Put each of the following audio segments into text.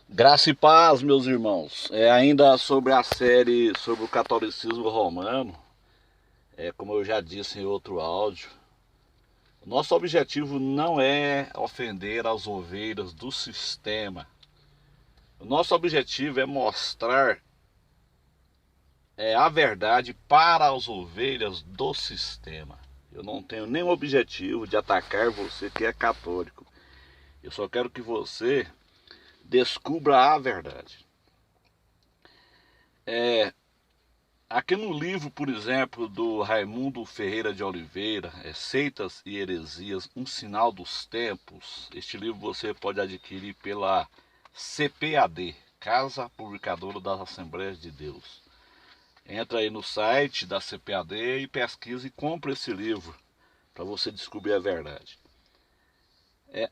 Graça e paz, meus irmãos. Ainda sobre a série sobre o catolicismo romano, como eu já disse em outro áudio, o nosso objetivo não é ofender as ovelhas do sistema. O nosso objetivo é mostrar a verdade para as ovelhas do sistema. Eu não tenho nenhum objetivo de atacar você que é católico. Eu só quero que você descubra a verdade. Aqui no livro, por exemplo, do Raimundo Ferreira de Oliveira, Seitas e Heresias, Um Sinal dos Tempos, este livro você pode adquirir pela CPAD, Casa Publicadora das Assembleias de Deus. Entra aí no site da CPAD e pesquisa e compra esse livro para você descobrir a verdade.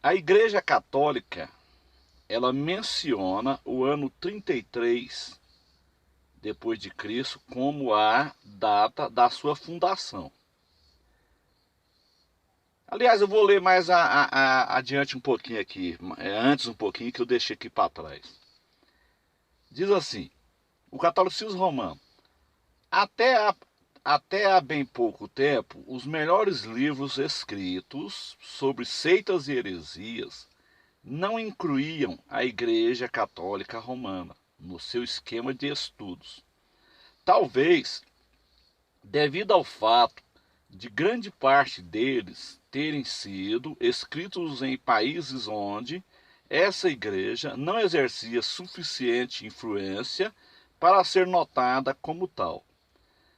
A Igreja Católica, ela menciona o ano 33 depois de Cristo como a data da sua fundação. Aliás, eu vou ler mais adiante um pouquinho aqui, antes um pouquinho que eu deixei aqui para trás. Diz assim, o catolicismo romano, até há, até há bem pouco tempo, os melhores livros escritos sobre seitas e heresias não incluíam a Igreja Católica Romana no seu esquema de estudos. Talvez devido ao fato de grande parte deles terem sido escritos em países onde essa igreja não exercia suficiente influência para ser notada como tal.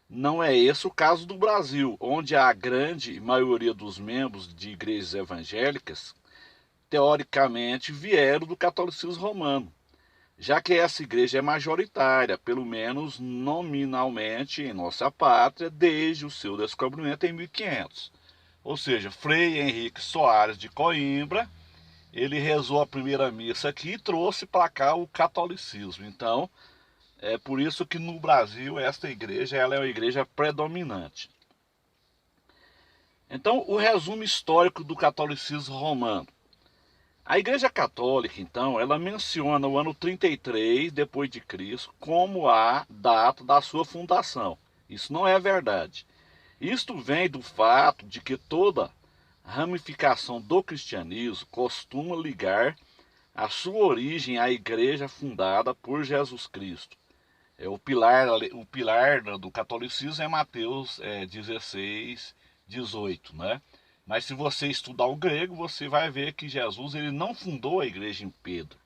Não é esse o caso do Brasil, onde a grande maioria dos membros de igrejas evangélicas, teoricamente, vieram do catolicismo romano, já que essa igreja é majoritária, pelo menos nominalmente, em nossa pátria, desde o seu descobrimento em 1500. Ou seja, Frei Henrique Soares de Coimbra, ele rezou a primeira missa aqui e trouxe para cá o catolicismo. Então, é por isso que no Brasil esta igreja ela é uma igreja predominante. Então, o resumo histórico do catolicismo romano. A Igreja Católica, então, ela menciona o ano 33 depois de Cristo como a data da sua fundação. Isso não é verdade. Isto vem do fato de que toda ramificação do cristianismo costuma ligar a sua origem à igreja fundada por Jesus Cristo. O pilar do catolicismo é Mateus 16, 18, né? Mas se você estudar o grego, você vai ver que Jesus ele não fundou a igreja em Pedro,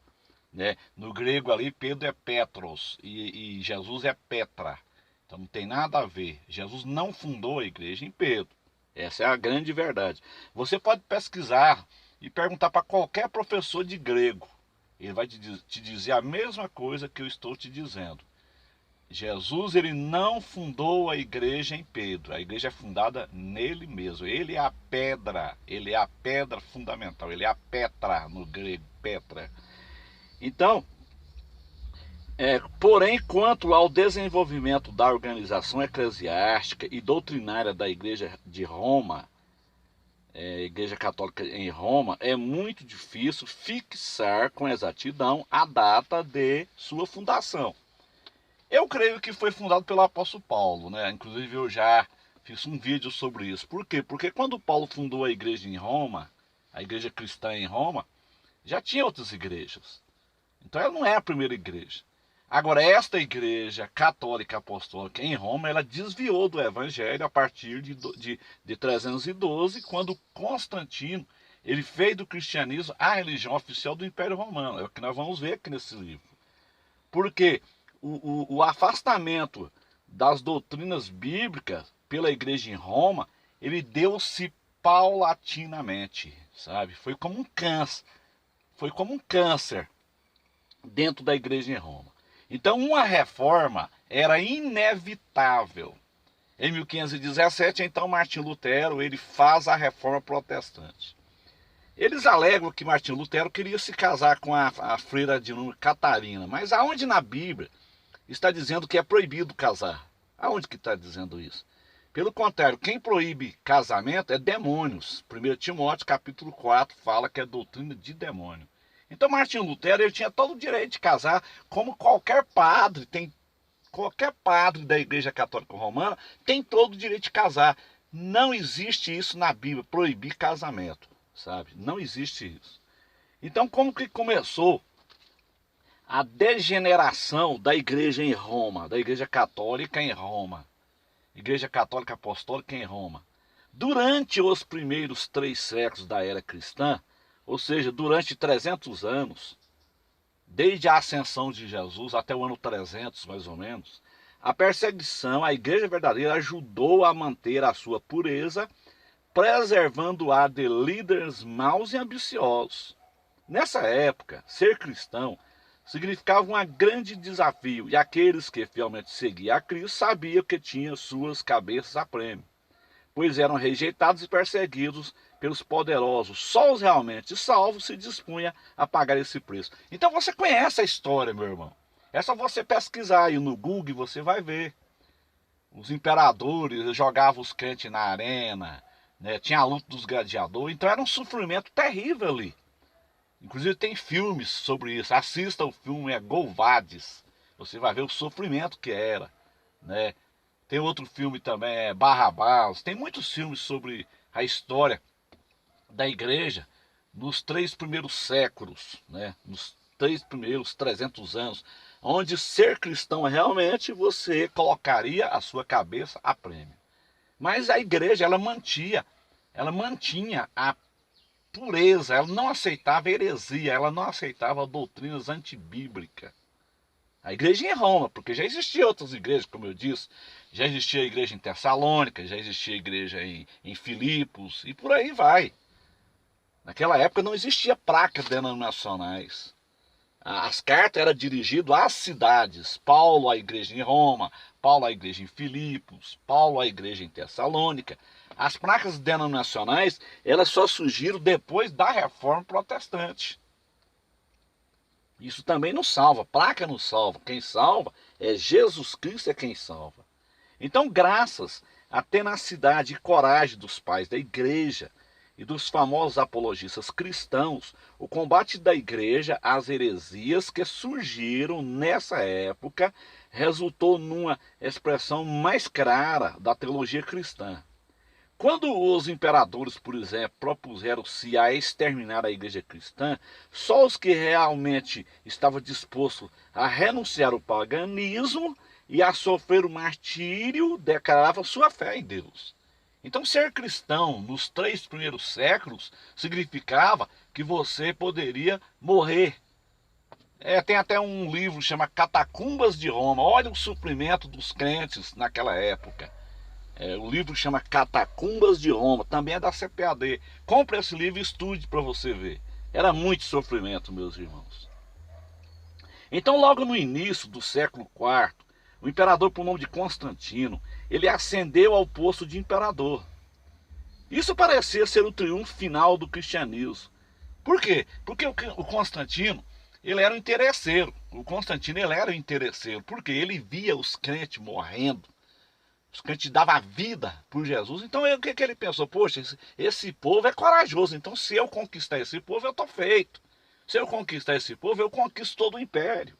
né? No grego ali, Pedro é Petros e Jesus é Petra. Então não tem nada a ver. Jesus não fundou a igreja em Pedro. Essa é a grande verdade. Você pode pesquisar e perguntar para qualquer professor de grego. Ele vai te dizer a mesma coisa que eu estou te dizendo. Jesus ele não fundou a igreja em Pedro. A igreja é fundada nele mesmo. Ele é a pedra fundamental. Ele é a Petra no grego, Petra. Então, porém, quanto ao desenvolvimento da organização eclesiástica e doutrinária da Igreja de Roma, Igreja Católica em Roma, é muito difícil fixar com exatidão a data de sua fundação. Eu creio que foi fundado pelo apóstolo Paulo, né? Inclusive eu já fiz um vídeo sobre isso. Por quê? Porque quando Paulo fundou a igreja em Roma, a igreja cristã em Roma, já tinha outras igrejas. Então ela não é a primeira igreja. Agora, esta igreja católica apostólica em Roma, ela desviou do evangelho a partir de 312, quando Constantino ele fez do cristianismo a religião oficial do Império Romano. É o que nós vamos ver aqui nesse livro. Porque o afastamento das doutrinas bíblicas pela igreja em Roma, ele deu-se paulatinamente, sabe? Foi como um câncer dentro da igreja em Roma. Então, uma reforma era inevitável. Em 1517, então, Martim Lutero ele faz a reforma protestante. Eles alegam que Martim Lutero queria se casar com a freira de nome Catarina, mas aonde na Bíblia está dizendo que é proibido casar? Aonde que está dizendo isso? Pelo contrário, quem proíbe casamento é demônios. 1 Timóteo capítulo 4 fala que é doutrina de demônio. Então Martinho Lutero ele tinha todo o direito de casar, como qualquer padre tem. Qualquer padre da Igreja Católica Romana tem todo o direito de casar. Não existe isso na Bíblia, proibir casamento, sabe? Não existe isso. Então, como que começou a degeneração da igreja em Roma, da Igreja Católica em Roma, Igreja Católica Apostólica em Roma? Durante os primeiros 3 séculos da era cristã, ou seja, durante 300 anos, desde a ascensão de Jesus até o ano 300, mais ou menos, a perseguição à igreja verdadeira ajudou a manter a sua pureza, preservando-a de líderes maus e ambiciosos. Nessa época, ser cristão significava um grande desafio, e aqueles que fielmente seguiam a Cristo sabiam que tinham suas cabeças a prêmio, pois eram rejeitados e perseguidos pelos poderosos. Só os realmente salvos se dispunham a pagar esse preço. Então você conhece a história, meu irmão. É só você pesquisar aí no Google e você vai ver. Os imperadores jogavam os crentes na arena, né? Tinha a luta dos gladiadores, então era um sofrimento terrível ali. Inclusive tem filmes sobre isso. Assista o filme, é Gol Vades. Você vai ver o sofrimento que era, né? Tem outro filme também, é Barrabás. Tem muitos filmes sobre a história da igreja nos 3 primeiros séculos, né? Nos 3 primeiros 300 anos, onde ser cristão realmente você colocaria a sua cabeça a prêmio. Mas a igreja, ela mantinha a pureza, ela não aceitava heresia, ela não aceitava doutrinas antibíblicas. A igreja em Roma, porque já existiam outras igrejas, como eu disse, já existia a igreja em Tessalônica, já existia a igreja em Filipos, e por aí vai. Naquela época não existia placas denominacionais. As cartas eram dirigidas às cidades. Paulo à igreja em Roma, Paulo à igreja em Filipos, Paulo à igreja em Tessalônica. As placas denominacionais, elas só surgiram depois da Reforma Protestante. Isso também não salva, placa não salva. Quem salva é Jesus Cristo, é quem salva. Então, graças à tenacidade e coragem dos pais da igreja e dos famosos apologistas cristãos, o combate da igreja às heresias que surgiram nessa época resultou numa expressão mais clara da teologia cristã. Quando os imperadores, por exemplo, propuseram-se a exterminar a igreja cristã, só os que realmente estavam dispostos a renunciar ao paganismo e a sofrer o martírio declaravam sua fé em Deus. Então, ser cristão nos 3 primeiros séculos significava que você poderia morrer. Tem até um livro que chama Catacumbas de Roma. Olha o sofrimento dos crentes naquela época. O livro chama Catacumbas de Roma, também é da CPAD. Compre esse livro e estude para você ver. Era muito sofrimento, meus irmãos. Então, logo no início do século IV, o imperador, por nome de Constantino, ele ascendeu ao posto de imperador. Isso parecia ser o triunfo final do cristianismo. Por quê? Porque o Constantino, ele era um interesseiro. O Constantino, ele era um interesseiro, porque ele via os crentes morrendo. Os crentes davam a vida por Jesus. Então o que ele pensou? Poxa, esse povo é corajoso. Então se eu conquistar esse povo, eu estou feito. Se eu conquistar esse povo, eu conquisto todo o império.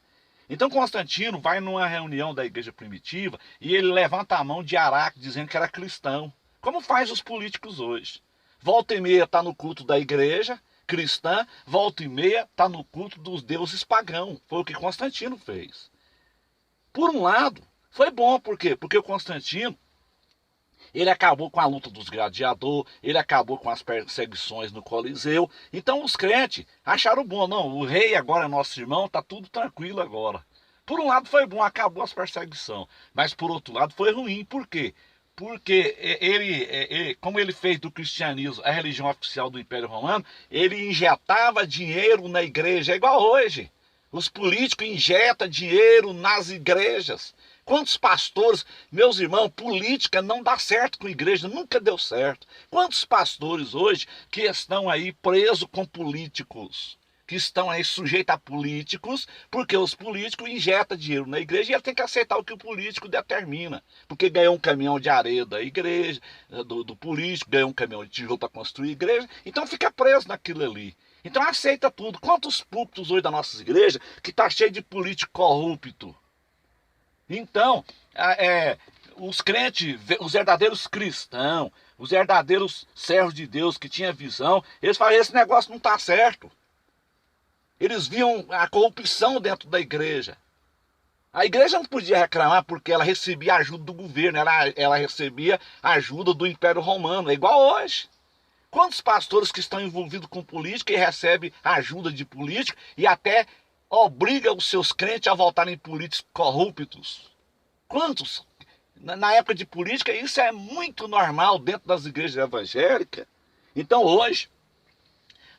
Então Constantino vai numa reunião da igreja primitiva e ele levanta a mão de Araque dizendo que era cristão. Como faz os políticos hoje. Volta e meia está no culto da igreja cristã, volta e meia está no culto dos deuses pagãos. Foi o que Constantino fez. Por um lado, foi bom, por quê? Porque o Constantino, ele acabou com a luta dos gladiadores, ele acabou com as perseguições no Coliseu. Então os crentes acharam bom, não, o rei agora é nosso irmão, está tudo tranquilo agora. Por um lado foi bom, acabou as perseguições, mas por outro lado foi ruim, por quê? Porque como ele fez do cristianismo a religião oficial do Império Romano, ele injetava dinheiro na igreja, é igual hoje. Os políticos injetam dinheiro nas igrejas. Quantos pastores, meus irmãos, política não dá certo com a igreja, nunca deu certo. Quantos pastores hoje que estão aí presos com políticos, que estão aí sujeitos a políticos, porque os políticos injetam dinheiro na igreja e ele tem que aceitar o que o político determina. Porque ganhou um caminhão de areia da igreja, do político, ganhou um caminhão de tijolo para construir a igreja, então fica preso naquilo ali. Então aceita tudo. Quantos púlpitos hoje da nossa igreja que está cheio de político corrupto? Então, os crentes, os verdadeiros cristãos, os verdadeiros servos de Deus que tinham visão, eles falam, esse negócio não está certo. Eles viam a corrupção dentro da igreja. A igreja não podia reclamar porque ela recebia ajuda do governo, ela recebia ajuda do Império Romano, é igual hoje. Quantos pastores que estão envolvidos com política e recebem ajuda de político e até obriga os seus crentes a votarem em políticos corruptos? Quantos? Na época de política, isso é muito normal dentro das igrejas evangélicas. Então hoje,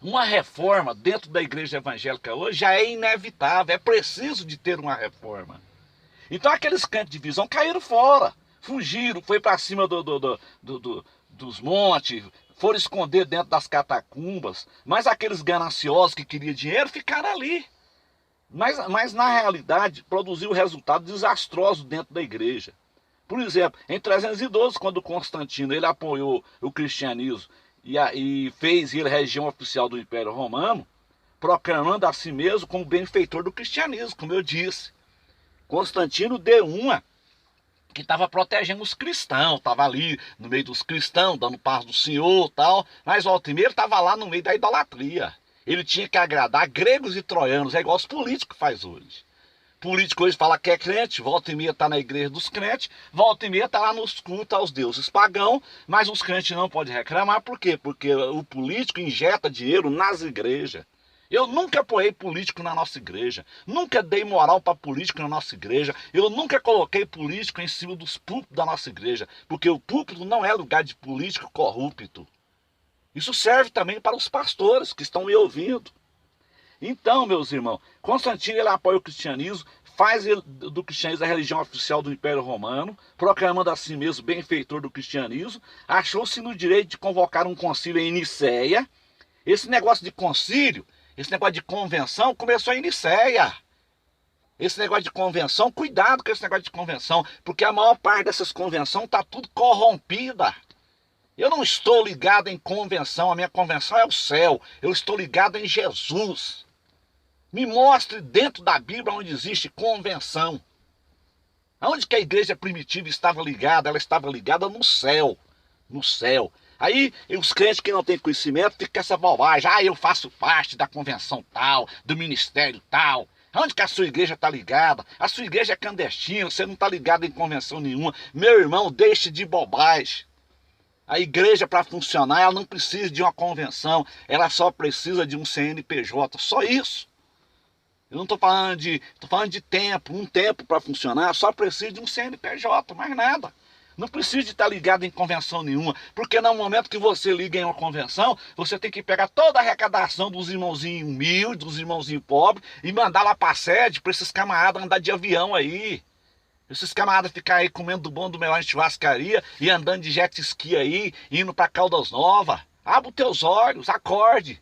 uma reforma dentro da igreja evangélica hoje já é inevitável, é preciso de ter uma reforma. Então aqueles crentes de visão caíram fora, fugiram, foi para cima dos montes, foram esconder dentro das catacumbas, mas aqueles gananciosos que queriam dinheiro ficaram ali. Mas na realidade produziu resultados desastrosos dentro da igreja. Por exemplo, em 312, quando Constantino ele apoiou o cristianismo e fez ele região oficial do Império Romano, proclamando a si mesmo como benfeitor do cristianismo, como eu disse. Constantino deu uma que estava protegendo os cristãos, estava ali no meio dos cristãos, dando paz do Senhor e tal, mas volta e meia ele estava lá no meio da idolatria. Ele tinha que agradar gregos e troianos, é igual os políticos faz hoje. Político hoje fala que é crente, volta e meia está na igreja dos crentes, volta e meia está lá nos cultos aos deuses pagãos, mas os crentes não podem reclamar, por quê? Porque o político injeta dinheiro nas igrejas. Eu nunca apoiei político na nossa igreja, nunca dei moral para político na nossa igreja, eu nunca coloquei político em cima dos púlpitos da nossa igreja, porque o púlpito não é lugar de político corrupto. Isso serve também para os pastores que estão me ouvindo. Então, meus irmãos, Constantino ele apoia o cristianismo, faz do cristianismo a religião oficial do Império Romano, proclamando a si mesmo benfeitor do cristianismo, achou-se no direito de convocar um concílio em Nicéia. Esse negócio de concílio, esse negócio de convenção começou em Nicéia. Esse negócio de convenção, cuidado com esse negócio de convenção, porque a maior parte dessas convenções está tudo corrompida. Eu não estou ligado em convenção, a minha convenção é o céu, eu estou ligado em Jesus. Me mostre dentro da Bíblia onde existe convenção. Aonde que a igreja primitiva estava ligada? Ela estava ligada no céu. No céu. Aí os crentes que não têm conhecimento ficam com essa bobagem. Ah, eu faço parte da convenção tal, do ministério tal. Aonde que a sua igreja está ligada? A sua igreja é clandestina, você não está ligado em convenção nenhuma. Meu irmão, deixe de bobagem. A igreja, para funcionar, ela não precisa de uma convenção. Ela só precisa de um CNPJ. Só isso. Eu não estou falando de tempo. Um tempo para funcionar, só precisa de um CNPJ, mais nada. Não precisa de estar ligado em convenção nenhuma, porque no momento que você liga em uma convenção, você tem que pegar toda a arrecadação dos irmãozinhos humildes, dos irmãozinhos pobres, e mandar lá para a sede, para esses camaradas andar de avião aí. Esses camaradas ficar aí comendo do bom do melhor em churrascaria e andando de jet ski aí, indo para Caldas Novas. Abra os teus olhos, acorde.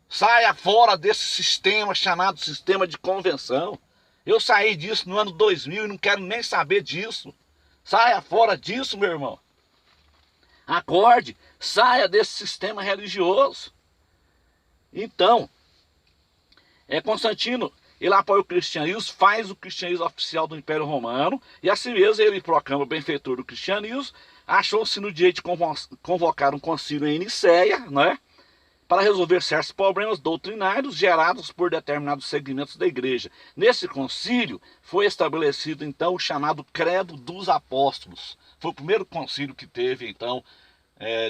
Saia fora desse sistema chamado sistema de convenção. Eu saí disso no ano 2000 e não quero nem saber disso. Saia fora disso, meu irmão. Acorde, saia desse sistema religioso. Então, Constantino, ele apoia o cristianismo, faz o cristianismo oficial do Império Romano, e assim mesmo ele proclama o benfeitor do cristianismo, achou-se no direito de convocar um concílio em Nicéia, né, para resolver certos problemas doutrinários gerados por determinados segmentos da igreja. Nesse concílio foi estabelecido então o chamado Credo dos Apóstolos. Foi o primeiro concílio que teve então,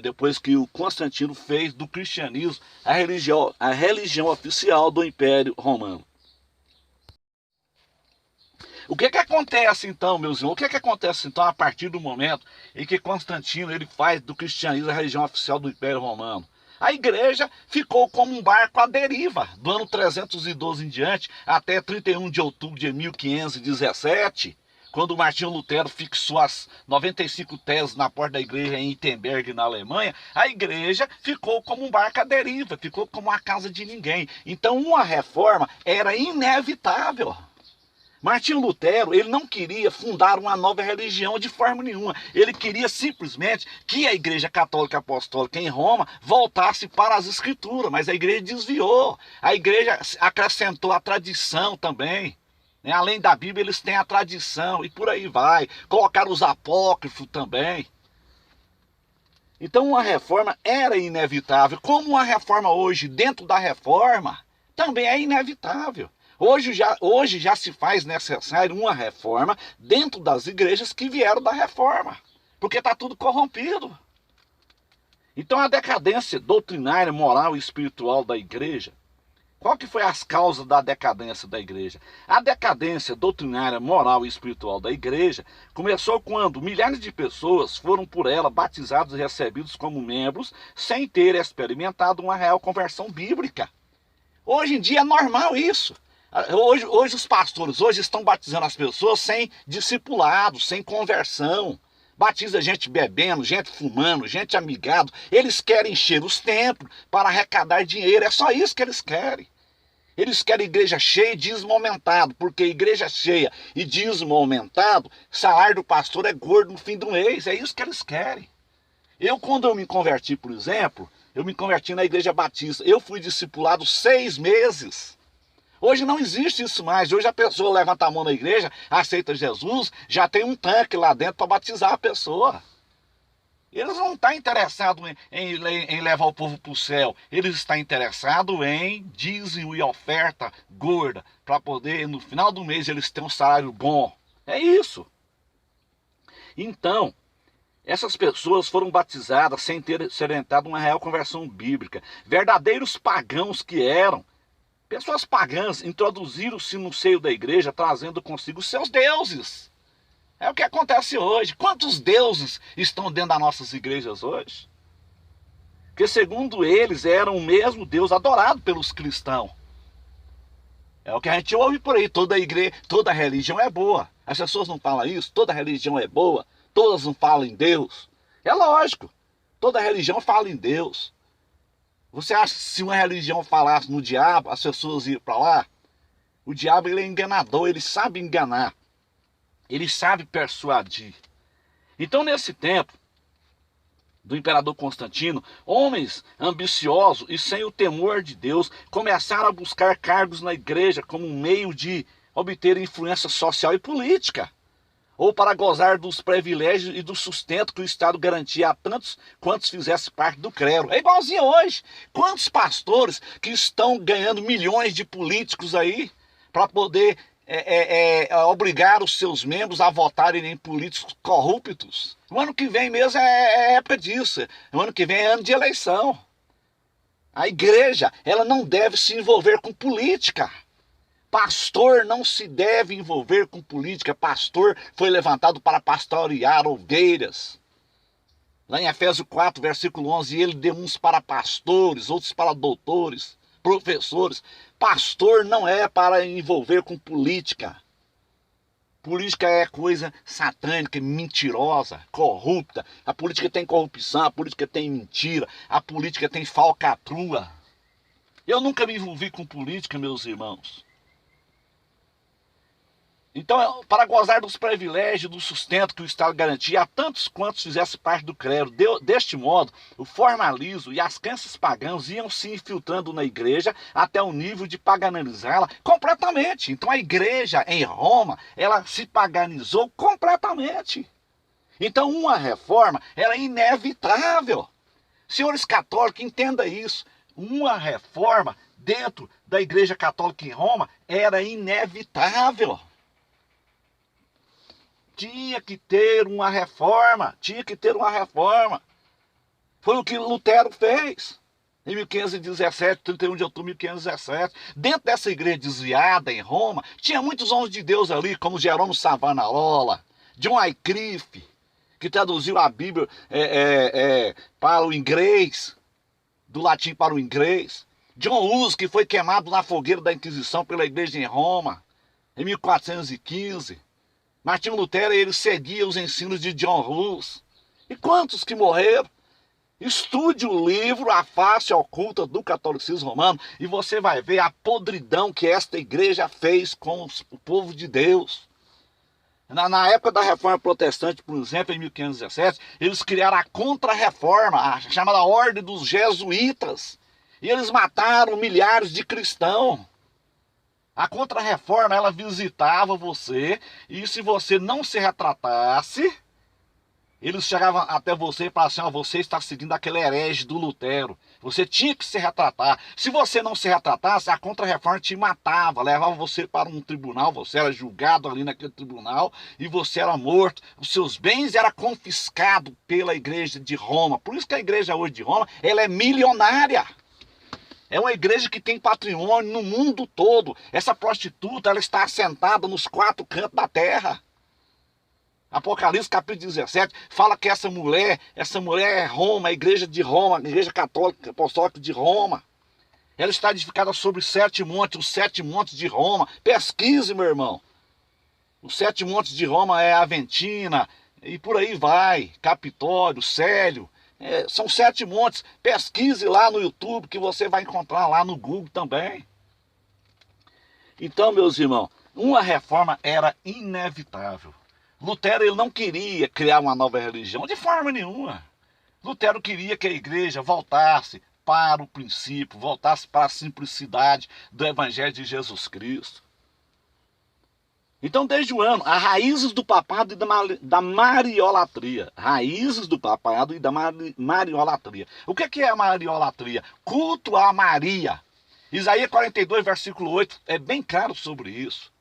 depois que o Constantino fez do cristianismo a religião oficial do Império Romano. O que acontece então, meus irmãos? O que acontece então a partir do momento em que Constantino ele faz do cristianismo a religião oficial do Império Romano? A igreja ficou como um barco à deriva, do ano 312 em diante, até 31 de outubro de 1517, quando Martinho Lutero fixou as 95 teses na porta da igreja em Wittenberg, na Alemanha. A igreja ficou como um barco à deriva, ficou como a casa de ninguém. Então uma reforma era inevitável. Martinho Lutero, ele não queria fundar uma nova religião de forma nenhuma. Ele queria simplesmente que a Igreja Católica Apostólica em Roma voltasse para as Escrituras, mas a igreja desviou. A igreja acrescentou a tradição também. Além da Bíblia, eles têm a tradição e por aí vai. Colocaram os apócrifos também. Então uma reforma era inevitável. Como uma reforma hoje, dentro da reforma, também é inevitável. Hoje já se faz necessário uma reforma dentro das igrejas que vieram da reforma. Porque está tudo corrompido. Então a decadência doutrinária, moral e espiritual da igreja. Qual que foi as causas da decadência da igreja? A decadência doutrinária, moral e espiritual da igreja começou quando milhares de pessoas foram por ela batizados e recebidos como membros sem ter experimentado uma real conversão bíblica. Hoje em dia é normal isso. Hoje os pastores estão batizando as pessoas sem discipulado, sem conversão. Batiza gente bebendo, gente fumando, gente amigado. Eles querem encher os templos para arrecadar dinheiro. É só isso que eles querem. Eles querem igreja cheia e dízimo aumentado, porque igreja cheia e dízimo aumentado, salário do pastor é gordo no fim do mês. É isso que eles querem. Quando eu me converti, por exemplo, eu me converti na igreja batista. Eu fui discipulado 6 meses. Hoje não existe isso mais. Hoje a pessoa levanta a mão na igreja, aceita Jesus, já tem um tanque lá dentro para batizar a pessoa. Eles não estão interessados em levar o povo para o céu. Eles estão interessados em dízimo e oferta gorda, para poder, no final do mês, eles terem um salário bom. É isso. Então, essas pessoas foram batizadas sem ter experimentado uma real conversão bíblica. Verdadeiros pagãos que eram. Pessoas pagãs introduziram-se no seio da igreja, trazendo consigo seus deuses. É o que acontece hoje. Quantos deuses estão dentro das nossas igrejas hoje? Porque segundo eles, eram o mesmo Deus adorado pelos cristãos. É o que a gente ouve por aí. Toda igreja, toda religião é boa. As pessoas não falam isso. Toda religião é boa. Todas não falam em Deus. É lógico. Toda religião fala em Deus. Você acha que se uma religião falasse no diabo, as pessoas iam para lá? O diabo, ele é enganador, ele sabe enganar. Ele sabe persuadir. Então, nesse tempo do imperador Constantino, homens ambiciosos e sem o temor de Deus começaram a buscar cargos na igreja como um meio de obter influência social e política, ou para gozar dos privilégios e do sustento que o Estado garantia a tantos quantos fizessem parte do clero. É igualzinho hoje. Quantos pastores que estão ganhando milhões de políticos aí para poder obrigar os seus membros a votarem em políticos corruptos? O ano que vem mesmo é época disso. O ano que vem é ano de eleição. A igreja, ela não deve se envolver com política. Pastor não se deve envolver com política. Pastor foi levantado para pastorear ovelhas. Lá em Efésios 4, versículo 11, ele deu uns para pastores, outros para doutores, professores. Pastor não é para envolver com política. Política é coisa satânica, mentirosa, corrupta. A política tem corrupção, a política tem mentira, a política tem falcatrua. Eu nunca me envolvi com política, meus irmãos. Então, para gozar dos privilégios, do sustento que o Estado garantia a tantos quantos fizessem parte do clero, deste modo, o formalismo e as crenças pagãs iam se infiltrando na igreja até o nível de paganizá-la completamente. Então, a igreja em Roma, ela se paganizou completamente. Então, uma reforma era inevitável. Senhores católicos, entenda isso. Uma reforma dentro da igreja católica em Roma era inevitável. Tinha que ter uma reforma, Foi o que Lutero fez em 1517, 31 de outubro de 1517. Dentro dessa igreja desviada em Roma, tinha muitos homens de Deus ali, como Jerônimo Savonarola, John Wycliffe, que traduziu a Bíblia para o inglês, do latim para o inglês. John Hus, que foi queimado na fogueira da Inquisição pela igreja em Roma, em 1415. Martinho Lutero, ele seguia os ensinos de John Hus. E quantos que morreram? Estude o livro A Face Oculta do Catolicismo Romano e você vai ver a podridão que esta igreja fez com o povo de Deus. Na época da Reforma Protestante, por exemplo, em 1517, eles criaram a Contra-Reforma, a chamada Ordem dos Jesuítas. E eles mataram milhares de cristãos. A Contra-Reforma, ela visitava você, e se você não se retratasse, eles chegavam até você e falavam assim, ó, você está seguindo aquele herege do Lutero. Você tinha que se retratar. Se você não se retratasse, a Contra-Reforma te matava, levava você para um tribunal, você era julgado ali naquele tribunal e você era morto. Os seus bens eram confiscados pela igreja de Roma. Por isso que a igreja hoje de Roma, ela é milionária. É uma igreja que tem patrimônio no mundo todo. Essa prostituta, ela está assentada nos 4 cantos da terra. Apocalipse capítulo 17 fala que essa mulher é Roma, a igreja de Roma, a igreja católica apostólica de Roma. Ela está edificada sobre 7 montes, os 7 montes de Roma. Pesquise, meu irmão. Os 7 montes de Roma é Aventina, e por aí vai, Capitólio, Célio. São 7 montes. Pesquise lá no YouTube que você vai encontrar lá no Google também. Então, meus irmãos, uma reforma era inevitável. Lutero ele não queria criar uma nova religião de forma nenhuma. Lutero queria que a igreja voltasse para o princípio, voltasse para a simplicidade do Evangelho de Jesus Cristo. Então, desde o ano, há raízes do papado e da mariolatria. Raízes do papado e da mariolatria. O que é a mariolatria? Culto a Maria. Isaías 42, versículo 8, é bem claro sobre isso.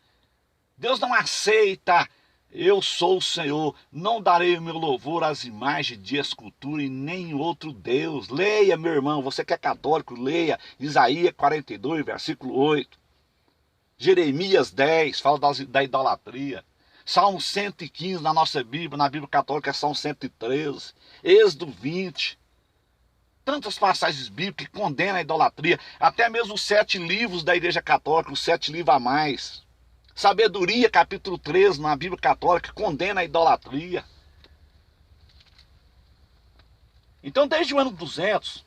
Deus não aceita... Eu sou o Senhor, não darei o meu louvor às imagens de escultura e nem outro Deus. Leia, meu irmão, você que é católico, leia Isaías 42, versículo 8. Jeremias 10, fala da idolatria. Salmo 115 na nossa Bíblia, na Bíblia católica é Salmo 113. Êxodo 20. Tantas passagens bíblicas que condenam a idolatria. Até mesmo os 7 livros da Igreja Católica, os 7 livros a mais. Sabedoria, capítulo 13, na Bíblia Católica, condena a idolatria. Então, desde o ano 200,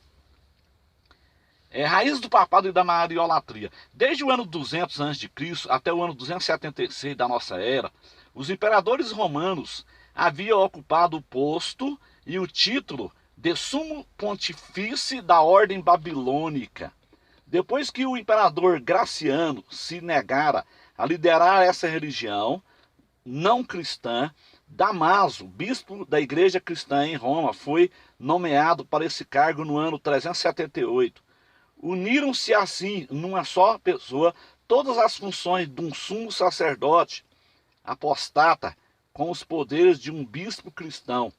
raiz do papado e da mariolatria. Desde o ano 200 a.C. até o ano 276 da nossa era, os imperadores romanos haviam ocupado o posto e o título de sumo pontífice da ordem babilônica. Depois que o imperador Graciano se negara a liderar essa religião não cristã, Damaso, bispo da igreja cristã em Roma, foi nomeado para esse cargo no ano 378. Uniram-se assim, numa só pessoa, todas as funções de um sumo sacerdote apostata com os poderes de um bispo cristão.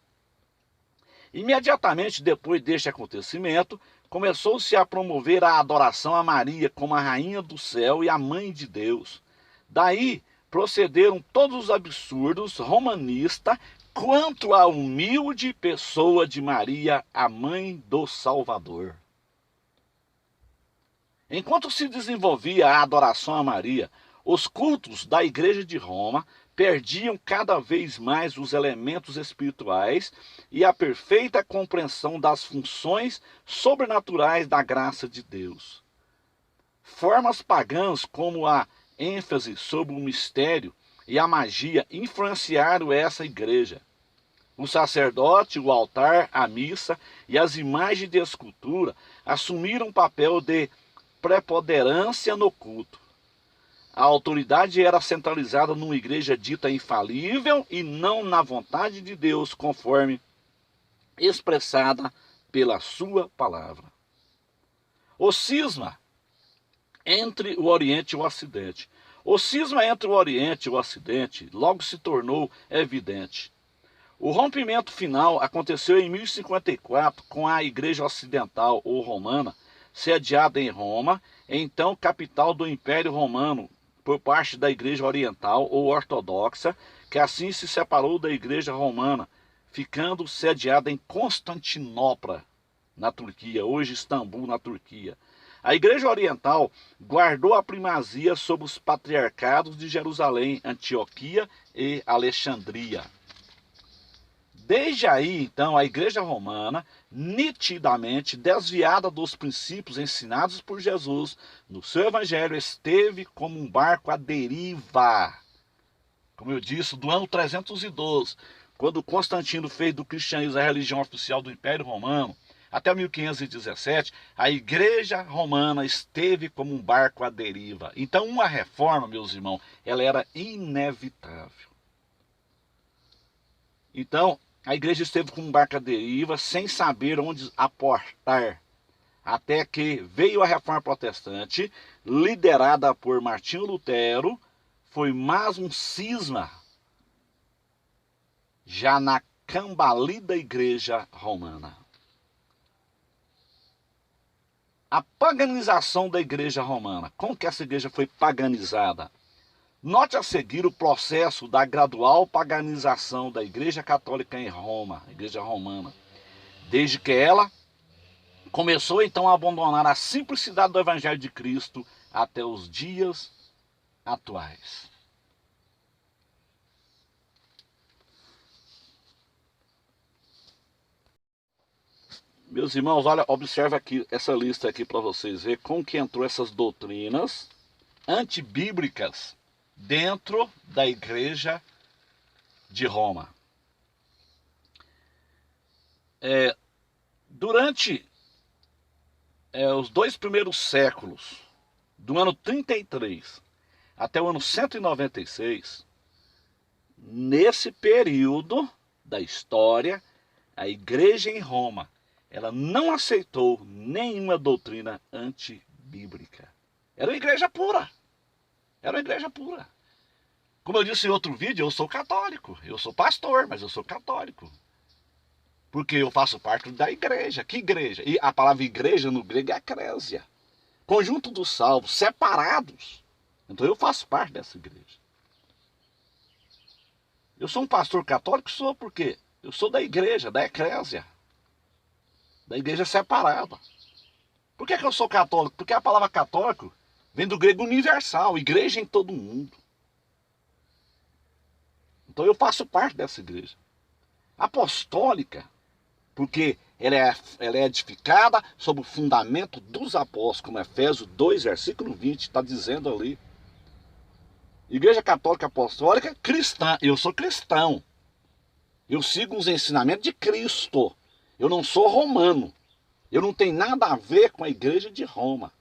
Imediatamente depois deste acontecimento, começou-se a promover a adoração a Maria como a rainha do céu e a mãe de Deus. Daí procederam todos os absurdos romanistas quanto à humilde pessoa de Maria, a mãe do Salvador. Enquanto se desenvolvia a adoração a Maria, os cultos da Igreja de Roma perdiam cada vez mais os elementos espirituais e a perfeita compreensão das funções sobrenaturais da graça de Deus. Formas pagãs como a ênfase sobre o mistério e a magia influenciaram essa igreja. O sacerdote, o altar, a missa e as imagens de escultura assumiram um papel de preponderância no culto. A autoridade era centralizada numa igreja dita infalível e não na vontade de Deus, conforme expressada pela sua palavra. O cisma entre o Oriente e o Ocidente. O cisma entre o Oriente e o Ocidente logo se tornou evidente. O rompimento final aconteceu em 1054 com a Igreja Ocidental ou Romana, sediada em Roma, então capital do Império Romano, por parte da Igreja Oriental ou Ortodoxa, que assim se separou da Igreja Romana, ficando sediada em Constantinopla, na Turquia, hoje Istambul, na Turquia. A Igreja Oriental guardou a primazia sobre os patriarcados de Jerusalém, Antioquia e Alexandria. Desde aí, então, a Igreja Romana, nitidamente desviada dos princípios ensinados por Jesus no seu Evangelho, esteve como um barco à deriva. Como eu disse, do ano 312, quando Constantino fez do cristianismo a religião oficial do Império Romano, até 1517, a Igreja Romana esteve como um barco à deriva. Então, uma reforma, meus irmãos, ela era inevitável. Então, a igreja esteve com um barco à deriva, sem saber onde aportar, até que veio a Reforma Protestante, liderada por Martinho Lutero. Foi mais um cisma já na cambalida Igreja Romana. A paganização da Igreja Romana. Como que essa igreja foi paganizada? Note a seguir o processo da gradual paganização da Igreja Católica em Roma, a Igreja Romana, desde que ela começou então a abandonar a simplicidade do Evangelho de Cristo até os dias atuais. Meus irmãos, olha, observa aqui essa lista aqui para vocês verem como que entrou essas doutrinas antibíblicas dentro da Igreja de Roma. Durante os 2 primeiros séculos, do ano 33 até o ano 196, nesse período da história, a Igreja em Roma, ela não aceitou nenhuma doutrina antibíblica. Era uma igreja pura. Era uma igreja pura. Como eu disse em outro vídeo, eu sou católico. Eu sou pastor, mas eu sou católico. Porque eu faço parte da igreja. Que igreja? E a palavra igreja no grego é eclésia. Conjunto dos salvos, separados. Então eu faço parte dessa igreja. Eu sou um pastor católico? Sou por quê? Eu sou da igreja, da eclésia. Da igreja separada. Por que eu sou católico? Porque a palavra católico vem do grego universal, igreja em todo mundo. Então eu faço parte dessa igreja. Apostólica, porque ela é edificada sobre o fundamento dos apóstolos, como Efésios 2, versículo 20, está dizendo ali. Igreja Católica Apostólica cristã. Eu sou cristão. Eu sigo os ensinamentos de Cristo. Eu não sou romano. Eu não tenho nada a ver com a Igreja de Roma.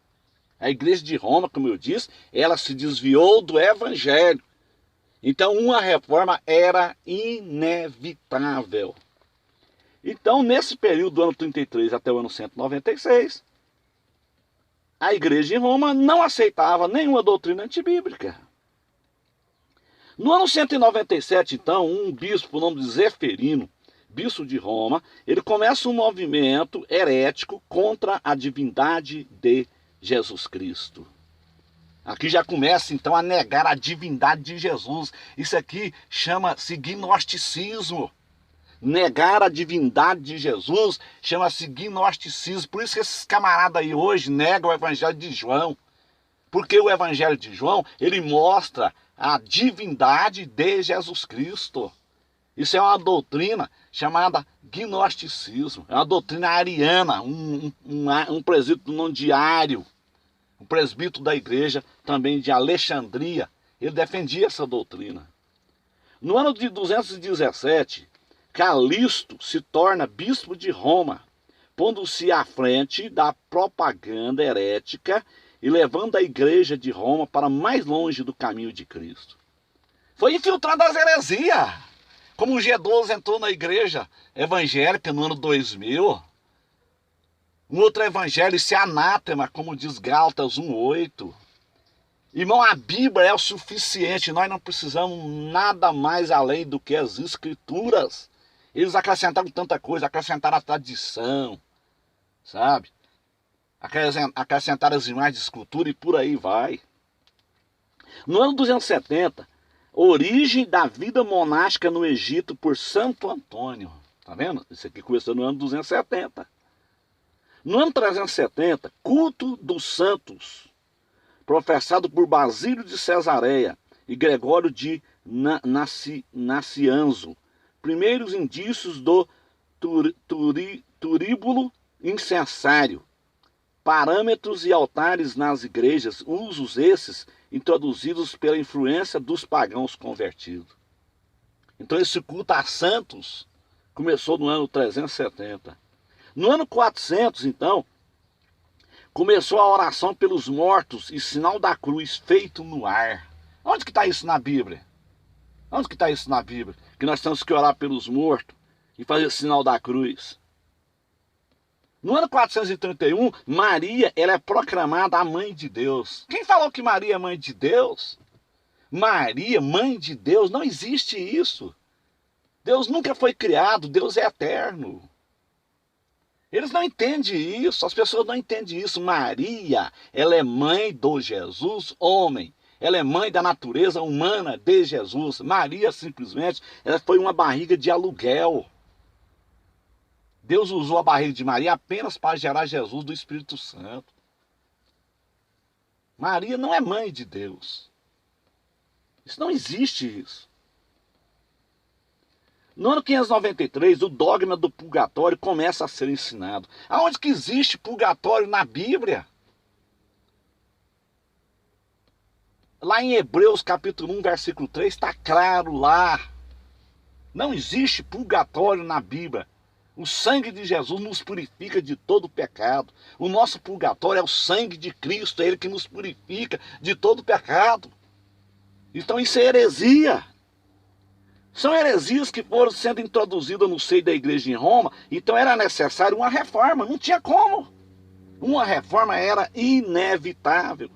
A Igreja de Roma, como eu disse, ela se desviou do Evangelho. Então, uma reforma era inevitável. Então, nesse período do ano 33 até o ano 196, a Igreja em Roma não aceitava nenhuma doutrina antibíblica. No ano 197, então, um bispo, por nome de Zeferino, bispo de Roma, ele começa um movimento herético contra a divindade de Jesus Cristo. Aqui já começa então a negar a divindade de Jesus. Isso aqui chama-se gnosticismo. Negar a divindade de Jesus chama-se gnosticismo. Por isso que esses camaradas aí hoje negam o Evangelho de João. Porque o Evangelho de João, ele mostra a divindade de Jesus Cristo. Isso é uma doutrina chamada gnosticismo. É uma doutrina ariana. Um presbítero não diário, um presbítero da igreja também de Alexandria, ele defendia essa doutrina. No ano de 217, Calixto se torna bispo de Roma, pondo-se à frente da propaganda herética e levando a igreja de Roma para mais longe do caminho de Cristo. Foi infiltrado as heresias. Como o G12 entrou na igreja evangélica no ano 2000, um outro evangelho, esse anátema, como diz Gálatas 1:8. Irmão, a Bíblia é o suficiente, nós não precisamos nada mais além do que as Escrituras. Eles acrescentaram tanta coisa, acrescentaram a tradição, sabe? Acrescentaram as imagens de escultura e por aí vai. No ano 270, origem da vida monástica no Egito por Santo Antônio. Tá vendo? Isso aqui começou no ano 270. No ano 370, culto dos santos, professado por Basílio de Cesareia e Gregório de Nacianzo, primeiros indícios do turíbulo incensário. Parâmetros e altares nas igrejas, usos esses introduzidos pela influência dos pagãos convertidos. Então esse culto a santos começou no ano 370. No ano 400, então, começou a oração pelos mortos e sinal da cruz feito no ar. Onde que está isso na Bíblia? Onde que está isso na Bíblia? Que nós temos que orar pelos mortos e fazer sinal da cruz. No ano 431, Maria, ela é proclamada a mãe de Deus. Quem falou que Maria é mãe de Deus? Maria, mãe de Deus, não existe isso. Deus nunca foi criado, Deus é eterno. Eles não entendem isso, as pessoas não entendem isso. Maria, ela é mãe do Jesus, homem. Ela é mãe da natureza humana de Jesus. Maria, simplesmente, ela foi uma barriga de aluguel. Deus usou a barriga de Maria apenas para gerar Jesus do Espírito Santo. Maria não é mãe de Deus. Isso não existe isso. No ano 593, o dogma do purgatório começa a ser ensinado. Aonde que existe purgatório na Bíblia? Lá em Hebreus capítulo 1, versículo 3, está claro lá. Não existe purgatório na Bíblia. O sangue de Jesus nos purifica de todo pecado. O nosso purgatório é o sangue de Cristo, é Ele que nos purifica de todo pecado. Então isso é heresia. São heresias que foram sendo introduzidas no seio da igreja em Roma, então era necessário uma reforma, não tinha como. Uma reforma era inevitável.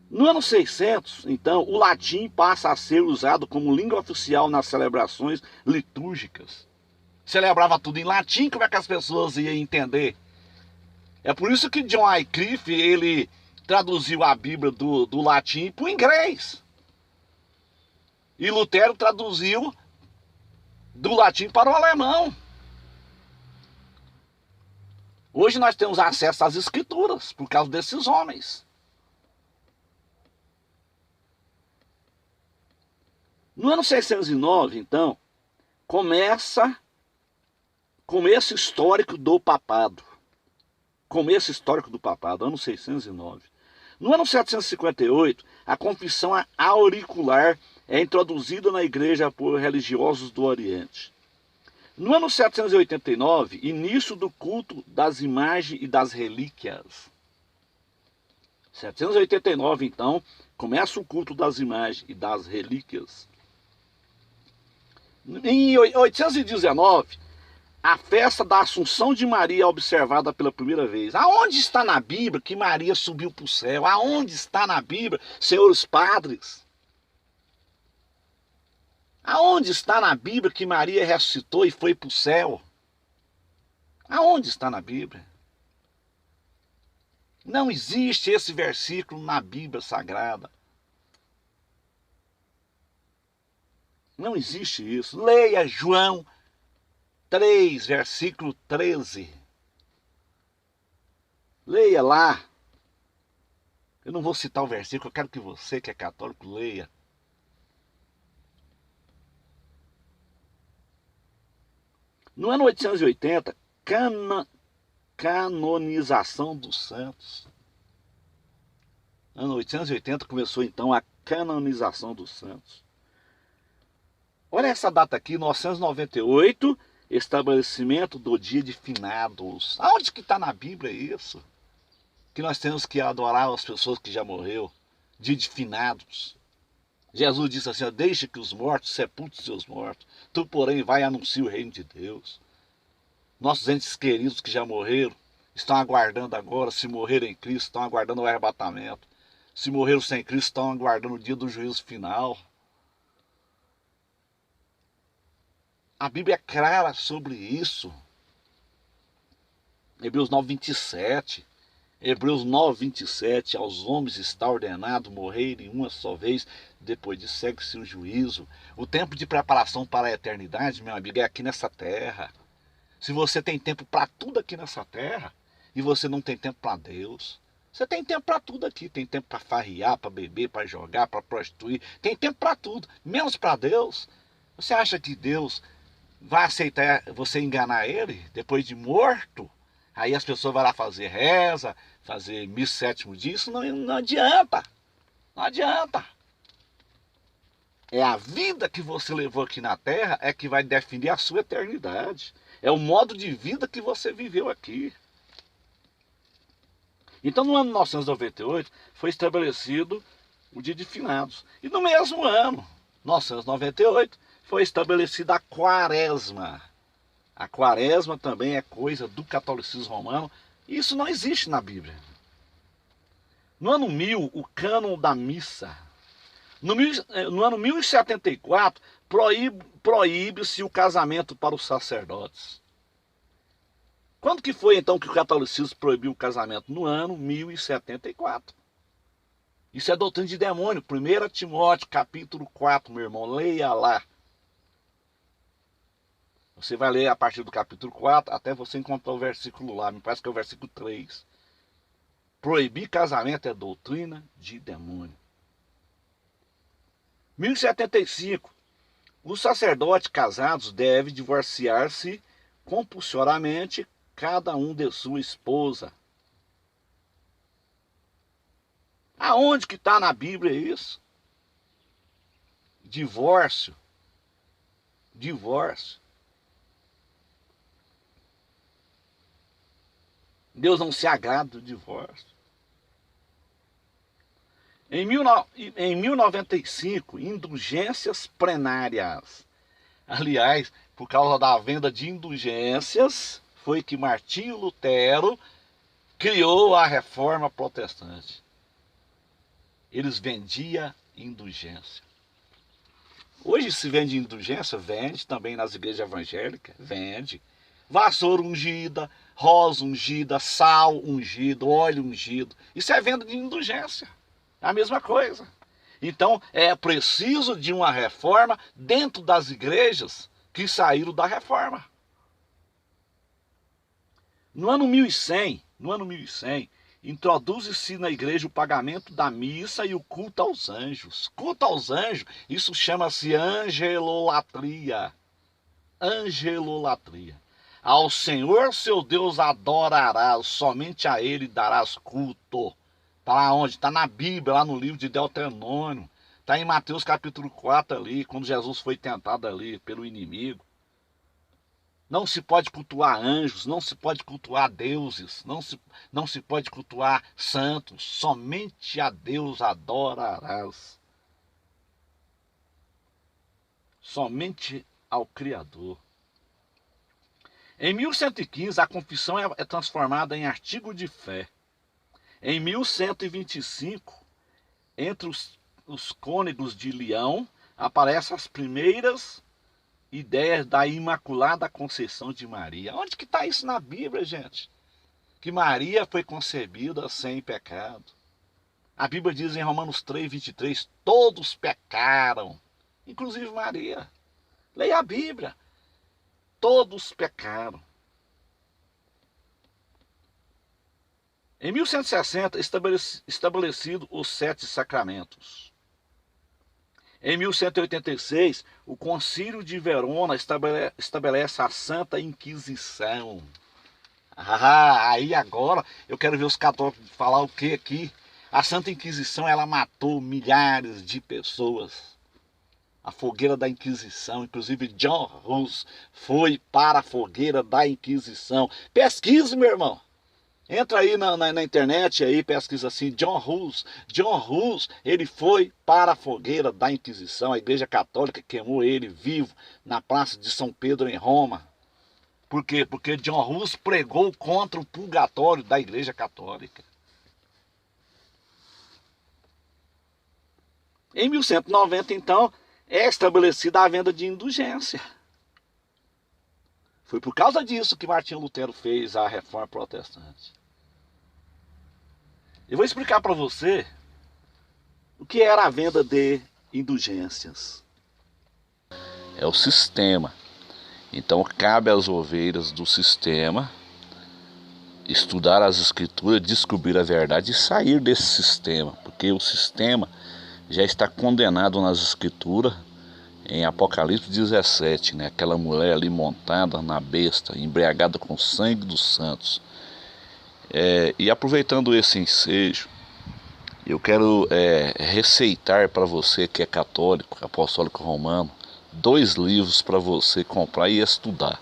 No ano 600, então, o latim passa a ser usado como língua oficial nas celebrações litúrgicas. Celebrava tudo em latim, como é que as pessoas iam entender? É por isso que John Wycliffe, ele traduziu a Bíblia do latim para o inglês. E Lutero traduziu do latim para o alemão. Hoje nós temos acesso às escrituras por causa desses homens. No ano 609, então, começo histórico do papado. Começo histórico do papado, ano 609. No ano 758, a confissão auricular é introduzida na igreja por religiosos do Oriente. No ano 789, início do culto das imagens e das relíquias. 789, então, começa o culto das imagens e das relíquias. Em 819, a festa da Assunção de Maria é observada pela primeira vez. Aonde está na Bíblia que Maria subiu para o céu? Aonde está na Bíblia, senhores padres? Aonde está na Bíblia que Maria ressuscitou e foi para o céu? Aonde está na Bíblia? Não existe esse versículo na Bíblia Sagrada. Não existe isso. Leia João 3, versículo 13. Leia lá. Eu não vou citar o versículo, eu quero que você, que é católico, leia. No ano 880, canonização dos santos. Ano 880 começou então a canonização dos santos. Olha essa data aqui, 998, estabelecimento do dia de finados. Aonde que está na Bíblia isso? Que nós temos que adorar as pessoas que já morreram, dia de finados. Jesus disse assim, ó, deixa que os mortos sepultem seus mortos. Tu, porém, vai e anuncia o reino de Deus. Nossos entes queridos que já morreram, estão aguardando agora, se morreram em Cristo, estão aguardando o arrebatamento. Se morreram sem Cristo, estão aguardando o dia do juízo final. A Bíblia é clara sobre isso. Hebreus 9, 27. Hebreus 9, 27. Aos homens está ordenado morrerem uma só vez, depois de segue-se o juízo. O tempo de preparação para a eternidade, meu amigo, é aqui nessa terra. Se você tem tempo para tudo aqui nessa terra, e você não tem tempo para Deus, Você tem tempo para tudo aqui. Tem tempo para farriar, para beber, para jogar, para prostituir. Tem tempo para tudo, menos para Deus. Você acha que Deus vai aceitar você enganar ele depois de morto? Aí as pessoas vão lá fazer reza, fazer missa sétimo dia. Isso não adianta. Não adianta. É a vida que você levou aqui na Terra é que vai definir a sua eternidade. É o modo de vida que você viveu aqui. Então, no ano 1998, foi estabelecido o Dia de Finados. E no mesmo ano, 1998, foi estabelecida a Quaresma. A Quaresma também é coisa do catolicismo romano. E isso não existe na Bíblia. No ano 1000, o cânon da missa. No ano 1074, proíbe-se o casamento para os sacerdotes. Quando que foi então que o catolicismo proibiu o casamento? No ano 1074. Isso é doutrina de demônio. 1 Timóteo capítulo 4, meu irmão, leia lá. Você vai ler a partir do capítulo 4 até você encontrar o versículo lá, me parece que é o versículo 3. Proibir casamento é doutrina de demônio. 1075. Os sacerdotes casados devem divorciar-se compulsoriamente, cada um de sua esposa. Aonde que está na Bíblia isso? Divórcio. Divórcio. Deus não se agrada do divórcio. Em 1095, indulgências plenárias. Aliás, por causa da venda de indulgências, foi que Martinho Lutero criou a Reforma Protestante. Eles vendiam indulgência. Hoje se vende indulgência? Vende também nas igrejas evangélicas, vende. Vassoura ungida, rosa ungida, sal ungido, óleo ungido. Isso é venda de indulgência. É a mesma coisa. Então é preciso de uma reforma dentro das igrejas que saíram da reforma. No ano 1100, introduz-se na igreja o pagamento da missa e o culto aos anjos. Culto aos anjos, isso chama-se angelolatria. Angelolatria. Ao Senhor seu Deus adorarás, somente a Ele darás culto. Está lá onde? Está na Bíblia, lá no livro de Deuteronômio. Está em Mateus capítulo 4 ali, quando Jesus foi tentado ali pelo inimigo. Não se pode cultuar anjos, não se pode cultuar deuses, não se pode cultuar santos. Somente a Deus adorarás. Somente ao Criador. Em 1115, a confissão é transformada em artigo de fé. Em 1125, entre os cônegos de Leão, aparecem as primeiras ideias da Imaculada Conceição de Maria. Onde que está isso na Bíblia, gente? Que Maria foi concebida sem pecado. A Bíblia diz em Romanos 3:23, todos pecaram, inclusive Maria. Leia a Bíblia. Todos pecaram. Em 1160, estabelecido os 7 sacramentos. Em 1186, o Concílio de Verona estabelece a Santa Inquisição. Aí agora eu quero ver os católicos falar o que aqui? A Santa Inquisição, ela matou milhares de pessoas. A fogueira da Inquisição, inclusive John Hus foi para a fogueira da Inquisição. Pesquise, meu irmão. Entra aí na internet, aí pesquisa assim, John Hus. John Hus, ele foi para a fogueira da Inquisição. A Igreja Católica queimou ele vivo na Praça de São Pedro, em Roma. Por quê? Porque John Hus pregou contra o purgatório da Igreja Católica. Em 1190, então, é estabelecida a venda de indulgência. Foi por causa disso que Martinho Lutero fez a Reforma Protestante. Eu vou explicar para você o que era a venda de indulgências. É o sistema. Então cabe às ovelhas do sistema estudar as escrituras, descobrir a verdade e sair desse sistema, porque o sistema já está condenado nas escrituras. Em Apocalipse 17, né? Aquela mulher ali montada na besta, embriagada com o sangue dos santos. E aproveitando esse ensejo, eu quero receitar para você que é católico, apostólico romano, 2 livros para você comprar e estudar.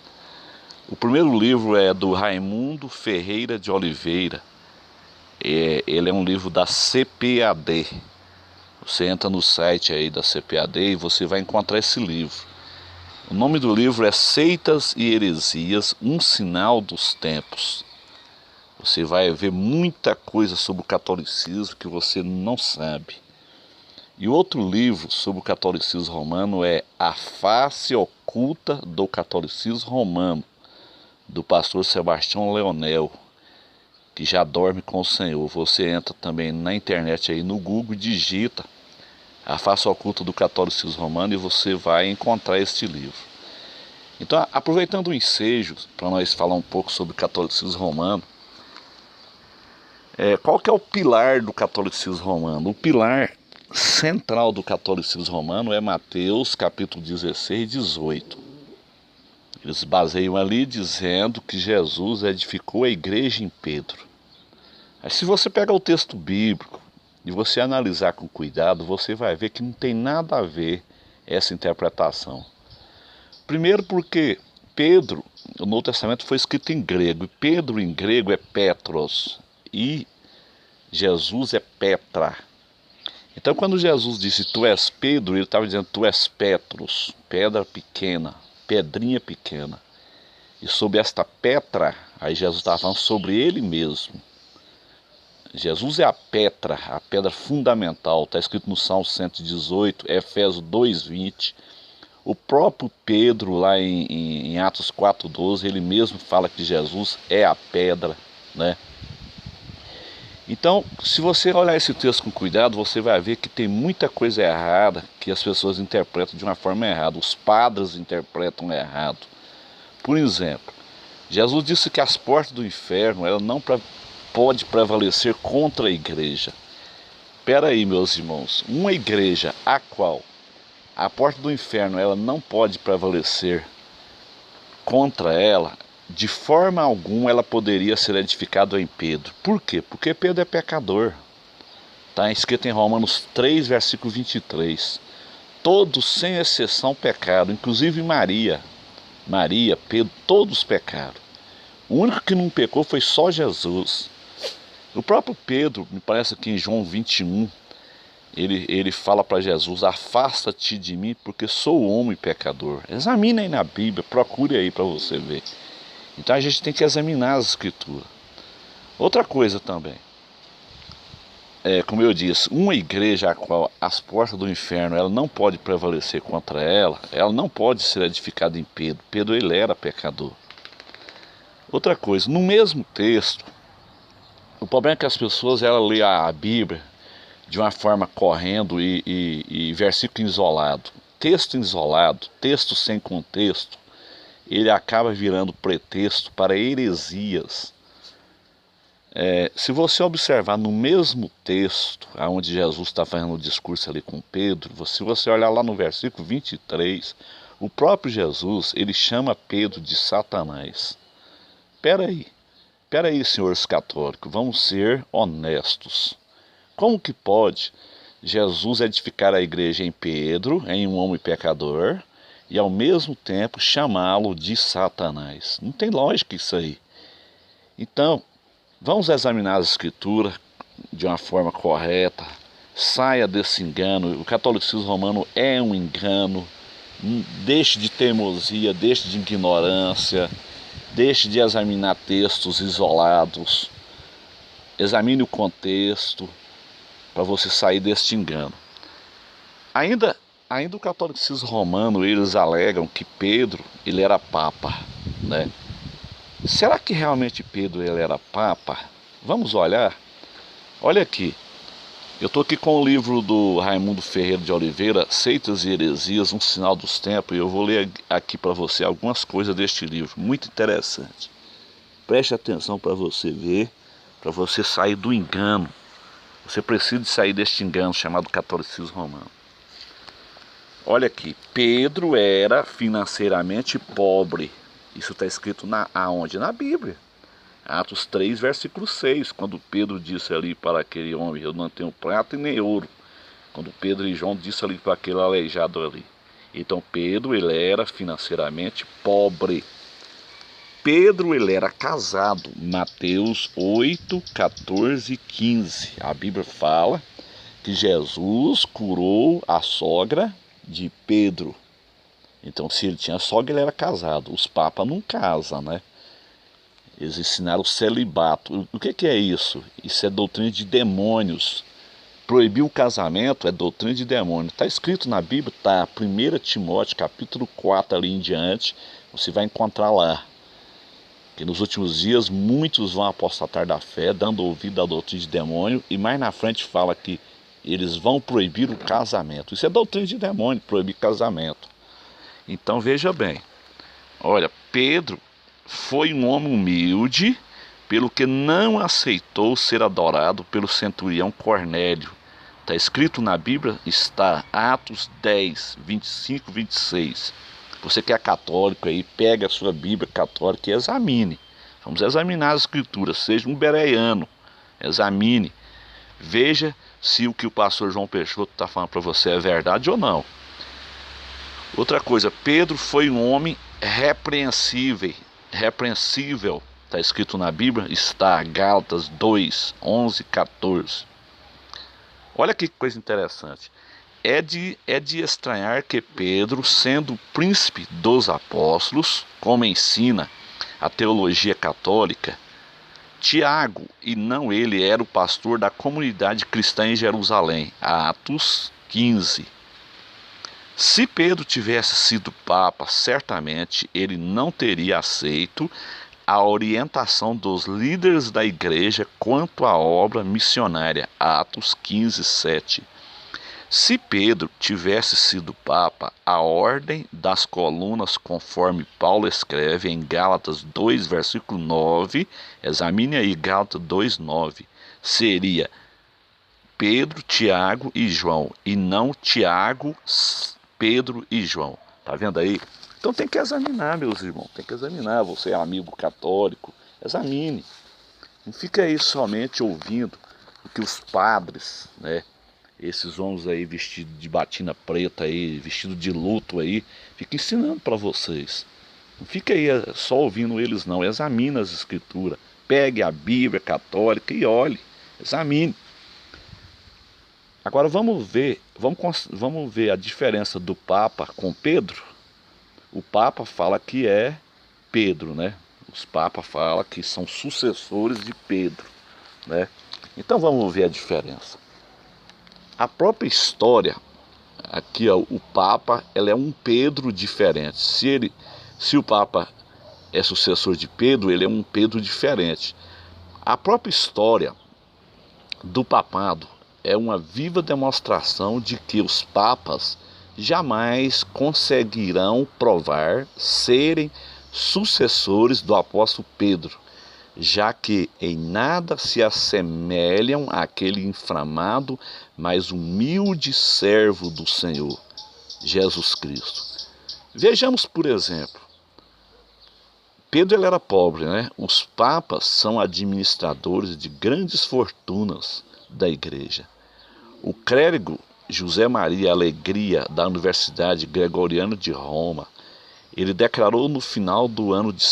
O primeiro livro é do Raimundo Ferreira de Oliveira. Ele é um livro da CPAD. Você entra no site aí da CPAD e você vai encontrar esse livro. O nome do livro é Seitas e Heresias, um sinal dos tempos. Você vai ver muita coisa sobre o catolicismo que você não sabe. E outro livro sobre o catolicismo romano é A Face Oculta do Catolicismo Romano, do pastor Sebastião Leonel, que já dorme com o Senhor. Você entra também na internet aí no Google e digita A Face Oculta do Catolicismo Romano e você vai encontrar este livro. Então, aproveitando o ensejo para nós falar um pouco sobre o catolicismo romano, qual que é o pilar do catolicismo romano? O pilar central do catolicismo romano é Mateus capítulo 16 e 18. Eles baseiam ali dizendo que Jesus edificou a igreja em Pedro. Aí, se você pegar o texto bíblico e você analisar com cuidado, você vai ver que não tem nada a ver essa interpretação. Primeiro porque Pedro, o Novo Testamento foi escrito em grego, e Pedro em grego é Petros, e Jesus é Petra. Então quando Jesus disse tu és Pedro, ele estava dizendo tu és Petros, pedra pequena, pedrinha pequena. E sobre esta Petra, aí Jesus estava falando sobre ele mesmo. Jesus é a pedra fundamental, está escrito no Salmo 118, Efésios 2:20. O próprio Pedro, lá em Atos 4:12, ele mesmo fala que Jesus é a pedra, né? Então, se você olhar esse texto com cuidado, você vai ver que tem muita coisa errada que as pessoas interpretam de uma forma errada. Os padres interpretam errado. Por exemplo, Jesus disse que as portas do inferno ela não pode prevalecer contra a igreja. Espera aí, meus irmãos, uma igreja a qual a porta do inferno ela não pode prevalecer contra ela, de forma alguma ela poderia ser edificada em Pedro. Por quê? Porque Pedro é pecador. Está escrito em Romanos 3, versículo 23. Todos, sem exceção, pecaram, inclusive Maria, Pedro, todos pecaram. O único que não pecou foi só Jesus. O próprio Pedro, me parece que em João 21, ele fala para Jesus, afasta-te de mim porque sou homem pecador. Examine aí na Bíblia, procure aí para você ver. Então a gente tem que examinar as escrituras. Outra coisa também, como eu disse, uma igreja a qual as portas do inferno ela não pode prevalecer contra ela não pode ser edificada em Pedro. Pedro ele era pecador. Outra coisa, no mesmo texto, o problema é que as pessoas lêem a Bíblia de uma forma correndo e versículo isolado. Texto isolado, texto sem contexto, ele acaba virando pretexto para heresias. Se você observar no mesmo texto, onde Jesus está fazendo o discurso ali com Pedro, se você olhar lá no versículo 23, o próprio Jesus, ele chama Pedro de Satanás. Espera aí, senhores católicos, vamos ser honestos. Como que pode Jesus edificar a igreja em Pedro, em um homem pecador, e ao mesmo tempo chamá-lo de Satanás? Não tem lógica isso aí. Então, vamos examinar as escrituras de uma forma correta, saia desse engano. O catolicismo romano é um engano, deixe de teimosia, deixe de ignorância, deixe de examinar textos isolados, examine o contexto, para você sair deste engano. Ainda o catolicismo romano, eles alegam que Pedro, ele era papa, né? Será que realmente Pedro ele era papa? Vamos olhar. Olha aqui. Eu estou aqui com o livro do Raimundo Ferreira de Oliveira, Seitas e Heresias, um sinal dos tempos, e eu vou ler aqui para você algumas coisas deste livro, muito interessante. Preste atenção para você ver, para você sair do engano. Você precisa sair deste engano chamado catolicismo romano. Olha aqui, Pedro era financeiramente pobre. Isso está escrito aonde? Na Bíblia. Atos 3, versículo 6, quando Pedro disse ali para aquele homem, eu não tenho prata e nem ouro. Quando Pedro e João disse ali para aquele aleijado ali. Então Pedro, ele era financeiramente pobre. Pedro, ele era casado. Mateus 8, 14 e 15. A Bíblia fala que Jesus curou a sogra de Pedro. Então, se ele tinha sogra, ele era casado. Os papas não casam, né? Eles ensinaram o celibato. O que é isso? Isso é doutrina de demônios. Proibir o casamento é doutrina de demônio. Está escrito na Bíblia, tá? 1 Timóteo, capítulo 4, ali em diante, você vai encontrar lá. Que nos últimos dias muitos vão apostatar da fé, dando ouvido à doutrina de demônio, e mais na frente fala que eles vão proibir o casamento. Isso é doutrina de demônio, proibir casamento. Então veja bem, olha, Pedro foi um homem humilde, pelo que não aceitou ser adorado pelo centurião Cornélio. Está escrito na Bíblia, está Atos 10, 25, 26. Você que é católico aí, pega a sua Bíblia católica e examine. Vamos examinar as escrituras, seja um bereano, examine. Veja se o que o pastor João Peixoto está falando para você é verdade ou não. Outra coisa, Pedro foi um homem repreensível. Está escrito na Bíblia, está Gálatas 2, 11, 14. Olha que coisa interessante. É de estranhar que Pedro, sendo príncipe dos apóstolos, como ensina a teologia católica, Tiago, e não ele, era o pastor da comunidade cristã em Jerusalém, Atos 15. Se Pedro tivesse sido papa, certamente ele não teria aceito a orientação dos líderes da igreja quanto à obra missionária, Atos 15, 7. Se Pedro tivesse sido papa, a ordem das colunas, conforme Paulo escreve em Gálatas 2, versículo 9, examine aí Gálatas 2, 9, seria Pedro, Tiago e João, e não Tiago, Pedro e João. Tá vendo aí? Então tem que examinar, meus irmãos, tem que examinar. Você é amigo católico, examine. Não fica aí somente ouvindo o que os padres, né? Esses homens aí vestidos de batina preta aí, vestido de luto aí, fica ensinando para vocês. Não fica aí só ouvindo eles não, examine as escrituras. Pegue a Bíblia católica e olhe, examine. Agora vamos ver a diferença do Papa com Pedro. O Papa fala que é Pedro, né? Os papas falam que são sucessores de Pedro, né? Então vamos ver a diferença. A própria história, aqui ó, o Papa, ela é um Pedro diferente. Se o Papa é sucessor de Pedro, ele é um Pedro diferente. A própria história do papado é uma viva demonstração de que os papas jamais conseguirão provar serem sucessores do apóstolo Pedro, já que em nada se assemelham àquele inflamado, mas humilde servo do Senhor, Jesus Cristo. Vejamos, por exemplo, Pedro ele era pobre, né? Os papas são administradores de grandes fortunas da igreja. O clérigo José Maria Alegria, da Universidade Gregoriana de Roma, ele declarou no final do ano de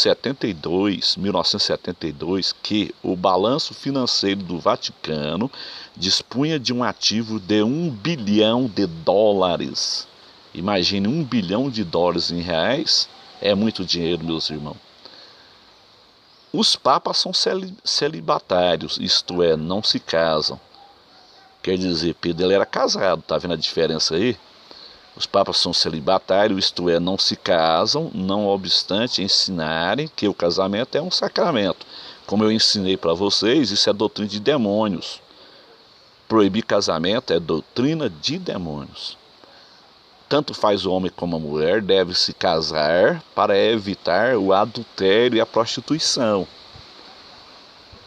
1972, que o balanço financeiro do Vaticano dispunha de um ativo de US$ 1 bilhão. Imagine, US$ 1 bilhão em reais, é muito dinheiro, meus irmãos. Os papas são celibatários, isto é, não se casam. Quer dizer, Pedro ele era casado, tá vendo a diferença aí? Os papas são celibatários, isto é, não se casam, não obstante ensinarem que o casamento é um sacramento. Como eu ensinei para vocês, isso é doutrina de demônios. Proibir casamento é doutrina de demônios. Tanto faz o homem como a mulher deve se casar para evitar o adultério e a prostituição.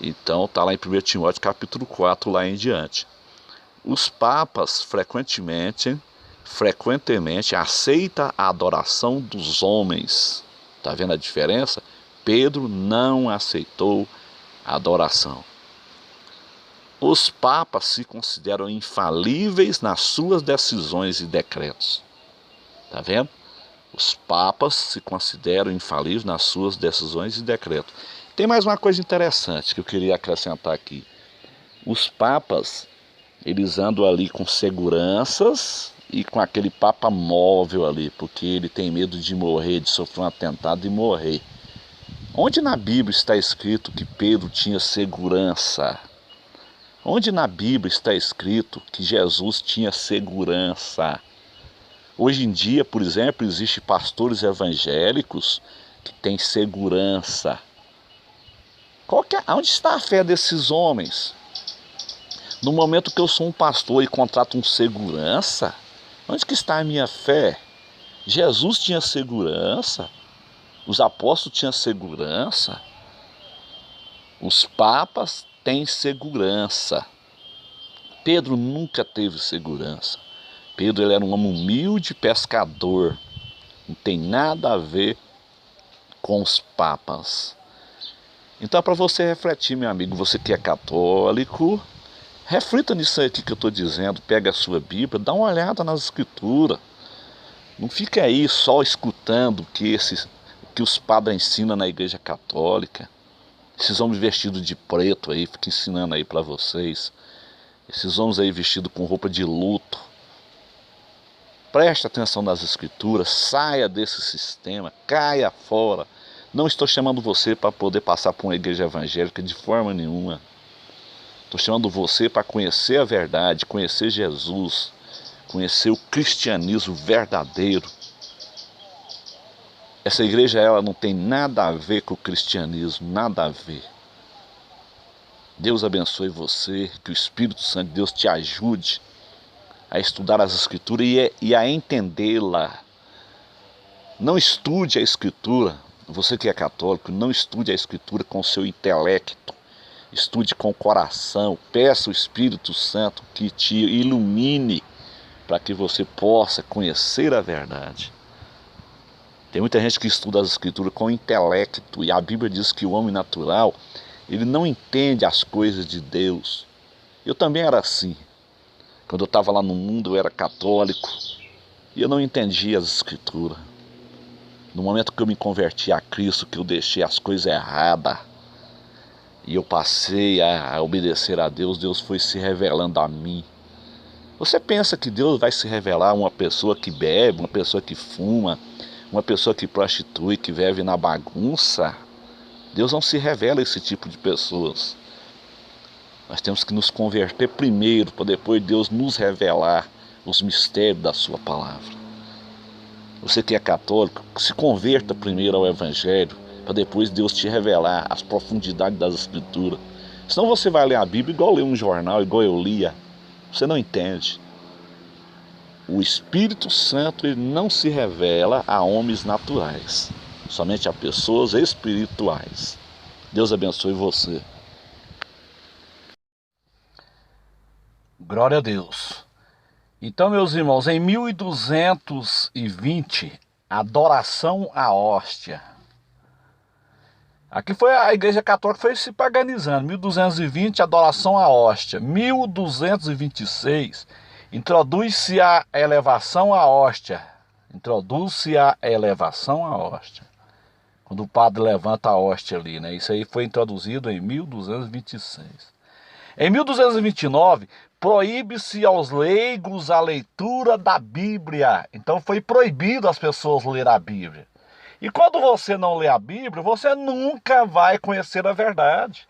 Então está lá em 1 Timóteo capítulo 4, lá em diante. Os papas frequentemente aceitam a adoração dos homens. Está vendo a diferença? Pedro não aceitou a adoração. Os papas se consideram infalíveis nas suas decisões e decretos. Está vendo? Os papas se consideram infalíveis nas suas decisões e decretos. Tem mais uma coisa interessante que eu queria acrescentar aqui. Os papas, eles andam ali com seguranças e com aquele papa móvel ali, porque ele tem medo de morrer, de sofrer um atentado e morrer. Onde na Bíblia está escrito que Pedro tinha segurança? Onde na Bíblia está escrito que Jesus tinha segurança? Hoje em dia, por exemplo, existem pastores evangélicos que têm segurança. Onde está a fé desses homens? No momento que eu sou um pastor e contrato um segurança, onde que está a minha fé? Jesus tinha segurança, os apóstolos tinham segurança, os papas têm segurança. Pedro nunca teve segurança. Pedro ele era um homem humilde pescador, não tem nada a ver com os papas. Então é para você refletir, meu amigo, você que é católico, reflita nisso aqui que eu estou dizendo, pega a sua Bíblia, dá uma olhada nas escrituras. Não fica aí só escutando o que os padres ensinam na igreja católica. Esses homens vestidos de preto aí, ficam ensinando aí para vocês. Esses homens aí vestidos com roupa de luto. Preste atenção nas escrituras, saia desse sistema, caia fora. Não estou chamando você para poder passar por uma igreja evangélica de forma nenhuma. Estou chamando você para conhecer a verdade, conhecer Jesus, conhecer o cristianismo verdadeiro. Essa igreja ela não tem nada a ver com o cristianismo, nada a ver. Deus abençoe você, que o Espírito Santo de Deus te ajude a estudar as escrituras e a entendê-la. Não estude a escritura, você que é católico, não estude a escritura com o seu intelecto. Estude com o coração, peça o Espírito Santo que te ilumine para que você possa conhecer a verdade. Tem muita gente que estuda as escrituras com o intelecto e a Bíblia diz que o homem natural, ele não entende as coisas de Deus. Eu também era assim. Quando eu estava lá no mundo eu era católico e eu não entendia as escrituras. No momento que eu me converti a Cristo, que eu deixei as coisas erradas, e eu passei a obedecer a Deus, Deus foi se revelando a mim. Você pensa que Deus vai se revelar a uma pessoa que bebe, uma pessoa que fuma, uma pessoa que prostitui, que vive na bagunça? Deus não se revela a esse tipo de pessoas. Nós temos que nos converter primeiro, para depois Deus nos revelar os mistérios da sua palavra. Você que é católico, se converta primeiro ao Evangelho, para depois Deus te revelar as profundidades das escrituras. Senão você vai ler a Bíblia igual ler um jornal, igual eu lia. Você não entende. O Espírito Santo ele não se revela a homens naturais, somente a pessoas espirituais. Deus abençoe você. Glória a Deus. Então, meus irmãos, em 1220, adoração à hóstia. Aqui foi a igreja católica foi se paganizando. 1220, adoração à hóstia. 1226, introduz-se a elevação à hóstia. Introduz-se a elevação à hóstia. Quando o padre levanta a hóstia ali, né? Isso aí foi introduzido em 1226. Em 1229, proíbe-se aos leigos a leitura da Bíblia. Então foi proibido as pessoas ler a Bíblia. E quando você não lê a Bíblia, você nunca vai conhecer a verdade.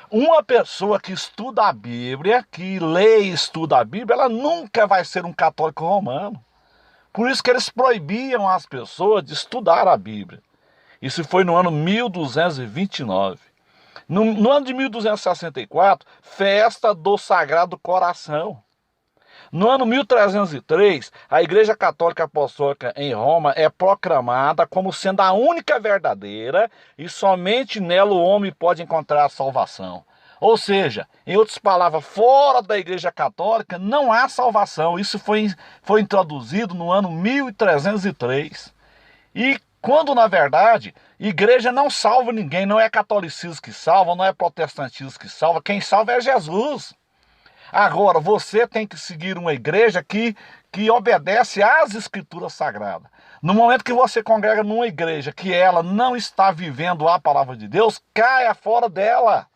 Uma pessoa que estuda a Bíblia, que lê e estuda a Bíblia, ela nunca vai ser um católico romano. Por isso que eles proibiam as pessoas de estudar a Bíblia. Isso foi no ano 1229. No ano de 1264, festa do Sagrado Coração. No ano 1303, a Igreja Católica Apostólica em Roma é proclamada como sendo a única verdadeira e somente nela o homem pode encontrar a salvação. Ou seja, em outras palavras, fora da Igreja Católica não há salvação. Isso foi introduzido no ano 1303. E quando, na verdade, igreja não salva ninguém, não é catolicismo que salva, não é protestantismo que salva, quem salva é Jesus. Agora, você tem que seguir uma igreja que obedece às escrituras sagradas. No momento que você congrega numa igreja que ela não está vivendo a palavra de Deus, caia fora dela.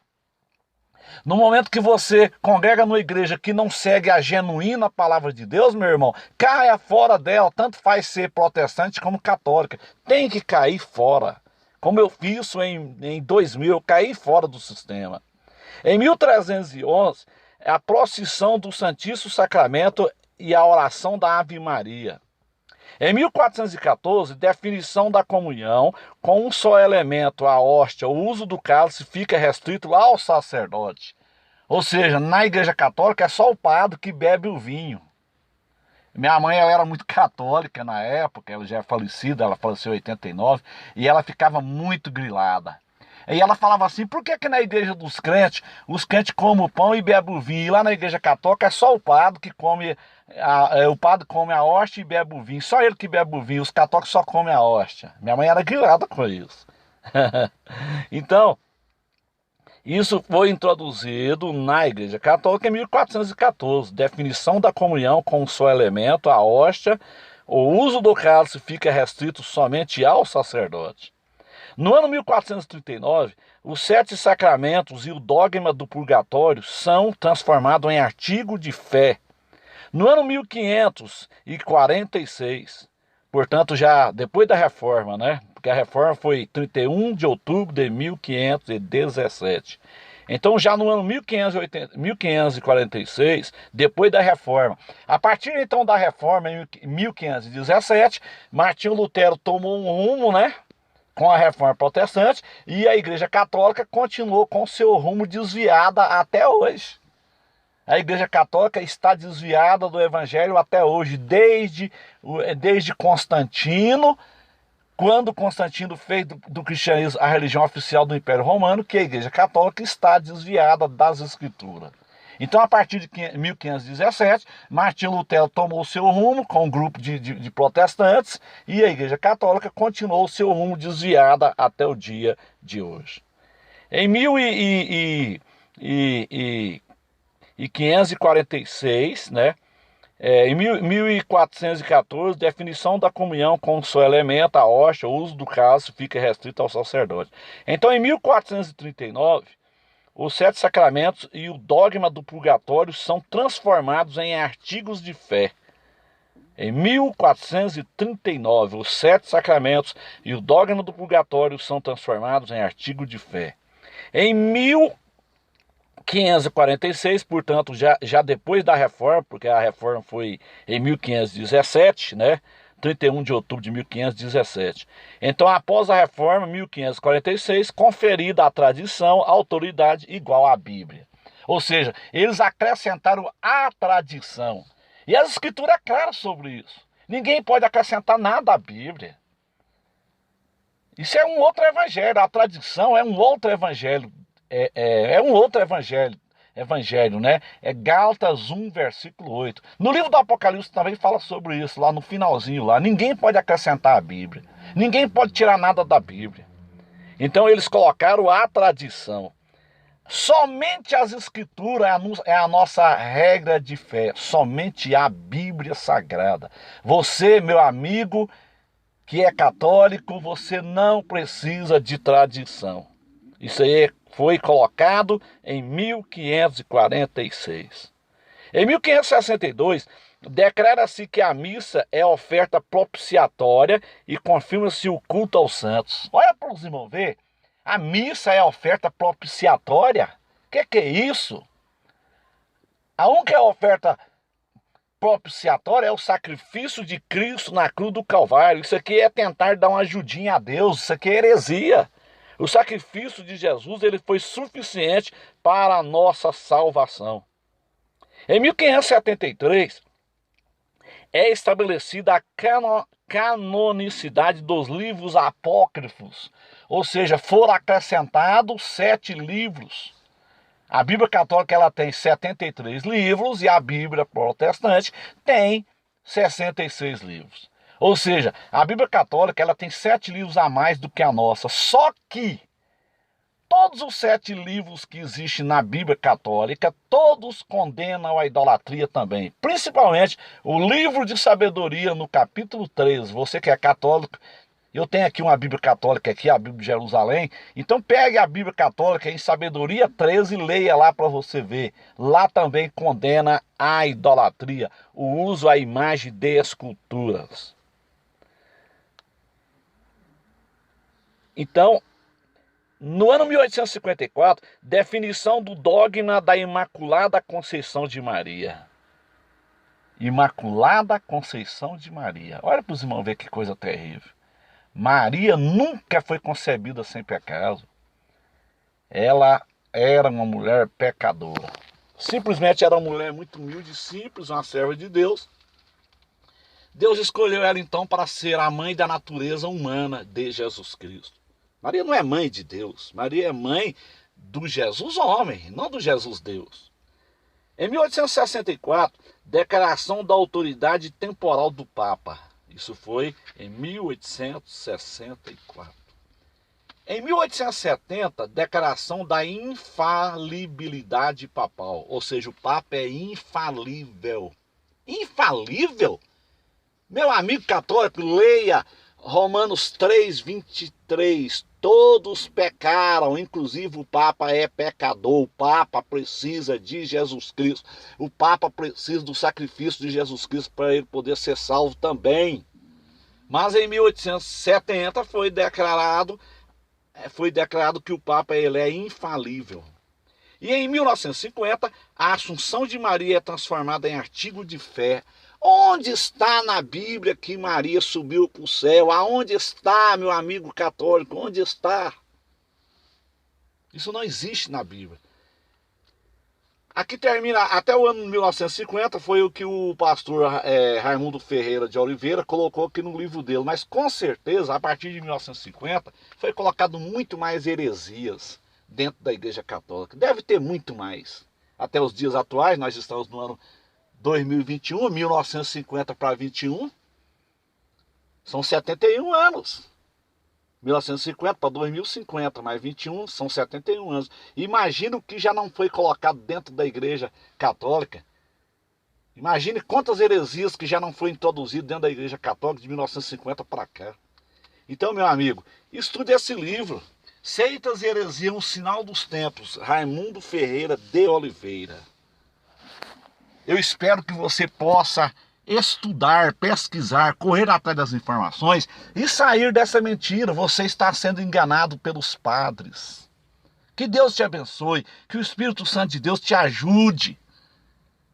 No momento que você congrega numa igreja que não segue a genuína palavra de Deus, meu irmão, caia fora dela, tanto faz ser protestante como católica. Tem que cair fora. Como eu fiz isso em 2000, eu caí fora do sistema. Em 1311, a procissão do Santíssimo Sacramento e a oração da Ave Maria. Em 1414, definição da comunhão, com um só elemento, a hóstia, o uso do cálice fica restrito ao sacerdote. Ou seja, na Igreja Católica é só o padre que bebe o vinho. Minha mãe ela era muito católica na época, ela já é falecida, ela faleceu em 89, e ela ficava muito grilada. E ela falava assim, por que na igreja dos crentes, os crentes comem o pão e bebem o vinho, e lá na Igreja Católica é só o padre que come, o padre come a hóstia e bebe o vinho, só ele que bebe o vinho, os católicos só comem a hóstia. Minha mãe era grilada com isso. Então, isso foi introduzido na Igreja Católica em 1414, definição da comunhão com um só elemento, a hóstia, o uso do cálice fica restrito somente ao sacerdote. No ano 1439, os 7 sacramentos e o dogma do purgatório são transformados em artigo de fé. No ano 1546, portanto já depois da reforma, né? Porque a reforma foi 31 de outubro de 1517. Então já no ano 1546, depois da reforma, a partir então da reforma em 1517, Martinho Lutero tomou um rumo, né? Com a reforma protestante, e a Igreja Católica continuou com seu rumo desviada até hoje. A Igreja Católica está desviada do Evangelho até hoje, desde Constantino, quando Constantino fez do cristianismo a religião oficial do Império Romano, que a Igreja Católica está desviada das Escrituras. Então, a partir de 1517, Martinho Lutero tomou o seu rumo com um grupo de protestantes e a Igreja Católica continuou o seu rumo desviada até o dia de hoje. Em 1546, né, em 1414, definição da comunhão com o seu elemento, a hóstia, o uso do cálice fica restrito ao sacerdote. Então, em 1439, os 7 sacramentos e o dogma do purgatório são transformados em artigos de fé. Em 1439, os 7 sacramentos e o dogma do purgatório são transformados em artigo de fé. Em 1546, portanto, já depois da reforma, porque a reforma foi em 1517, né? 31 de outubro de 1517. Então, após a reforma, 1546, conferida à tradição autoridade igual à Bíblia. Ou seja, eles acrescentaram a tradição. E as escrituras é clara sobre isso. Ninguém pode acrescentar nada à Bíblia. Isso é um outro evangelho. A tradição é um outro evangelho. É um outro evangelho, né? É Gálatas 1, versículo 8. No livro do Apocalipse também fala sobre isso, lá no finalzinho lá. Ninguém pode acrescentar a Bíblia. Ninguém pode tirar nada da Bíblia. Então eles colocaram a tradição. Somente as escrituras é a nossa regra de fé. Somente a Bíblia Sagrada. Você, meu amigo, que é católico, você não precisa de tradição. Isso aí foi colocado em 1546. Em 1562, declara-se que a missa é oferta propiciatória e confirma-se o culto aos santos. Olha para os irmãos ver, a missa é oferta propiciatória? O que é isso? A única oferta propiciatória é o sacrifício de Cristo na cruz do Calvário. Isso aqui é tentar dar uma ajudinha a Deus, isso aqui é heresia. O sacrifício de Jesus ele foi suficiente para a nossa salvação. Em 1573, é estabelecida a canonicidade dos livros apócrifos, ou seja, foram acrescentados 7 livros. A Bíblia Católica ela tem 73 livros e a Bíblia Protestante tem 66 livros. Ou seja, a Bíblia Católica ela tem 7 livros a mais do que a nossa. Só que todos os 7 livros que existem na Bíblia Católica, todos condenam a idolatria também. Principalmente o livro de sabedoria no capítulo 3. Você que é católico, eu tenho aqui uma Bíblia Católica, aqui, a Bíblia de Jerusalém. Então pegue a Bíblia Católica em Sabedoria 13 e leia lá para você ver. Lá também condena a idolatria, o uso à imagem de esculturas. Então, no ano 1854, definição do dogma da Imaculada Conceição de Maria. Imaculada Conceição de Maria. Olha para os irmãos ver que coisa terrível. Maria nunca foi concebida sem pecado. Ela era uma mulher pecadora. Simplesmente era uma mulher muito humilde, simples, uma serva de Deus. Deus escolheu ela então para ser a mãe da natureza humana de Jesus Cristo. Maria não é mãe de Deus. Maria é mãe do Jesus homem, não do Jesus Deus. Em 1864, declaração da autoridade temporal do Papa. Isso foi em 1864. Em 1870, declaração da infalibilidade papal. Ou seja, o Papa é infalível. Infalível? Meu amigo católico, leia Romanos 3, 23. Todos pecaram, inclusive o Papa é pecador. O Papa precisa de Jesus Cristo. O Papa precisa do sacrifício de Jesus Cristo para ele poder ser salvo também. Mas em 1870 foi declarado que o Papa ele é infalível. E em 1950, a Assunção de Maria é transformada em artigo de fé. Onde está na Bíblia que Maria subiu para o céu? Aonde está, meu amigo católico? Onde está? Isso não existe na Bíblia. Aqui termina, até o ano 1950, foi o que o pastor Raimundo Ferreira de Oliveira colocou aqui no livro dele. Mas com certeza, a partir de 1950, foi colocado muito mais heresias dentro da Igreja Católica. Deve ter muito mais. Até os dias atuais, nós estamos no ano 2021, 1950 para 21, são 71 anos. 1950 para 2050, mais 21, são 71 anos. Imagina o que já não foi colocado dentro da Igreja Católica. Imagine quantas heresias que já não foram introduzidas dentro da Igreja Católica de 1950 para cá. Então, meu amigo, estude esse livro. Seitas e Heresias, um Sinal dos Tempos, Raimundo Ferreira de Oliveira. Eu espero que você possa estudar, pesquisar, correr atrás das informações e sair dessa mentira. Você está sendo enganado pelos padres. Que Deus te abençoe, que o Espírito Santo de Deus te ajude,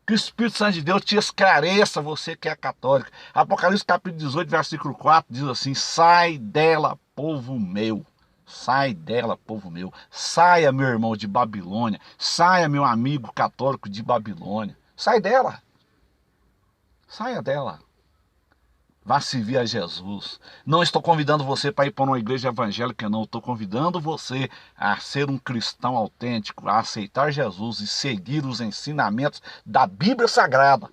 que o Espírito Santo de Deus te esclareça, você que é católico. Apocalipse capítulo 18, versículo 4 diz assim: sai dela, povo meu. Sai dela, povo meu. Saia, meu irmão de Babilônia. Saia, meu amigo católico de Babilônia. Sai dela. Saia dela. Vá servir a Jesus. Não estou convidando você para ir para uma igreja evangélica, não. Estou convidando você a ser um cristão autêntico, a aceitar Jesus e seguir os ensinamentos da Bíblia Sagrada.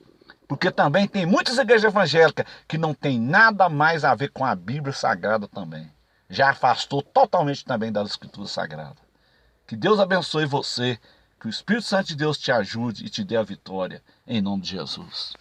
Porque também tem muitas igrejas evangélicas que não tem nada mais a ver com a Bíblia Sagrada também. Já afastou totalmente também das Escrituras Sagradas. Que Deus abençoe você. Que o Espírito Santo de Deus te ajude e te dê a vitória, em nome de Jesus.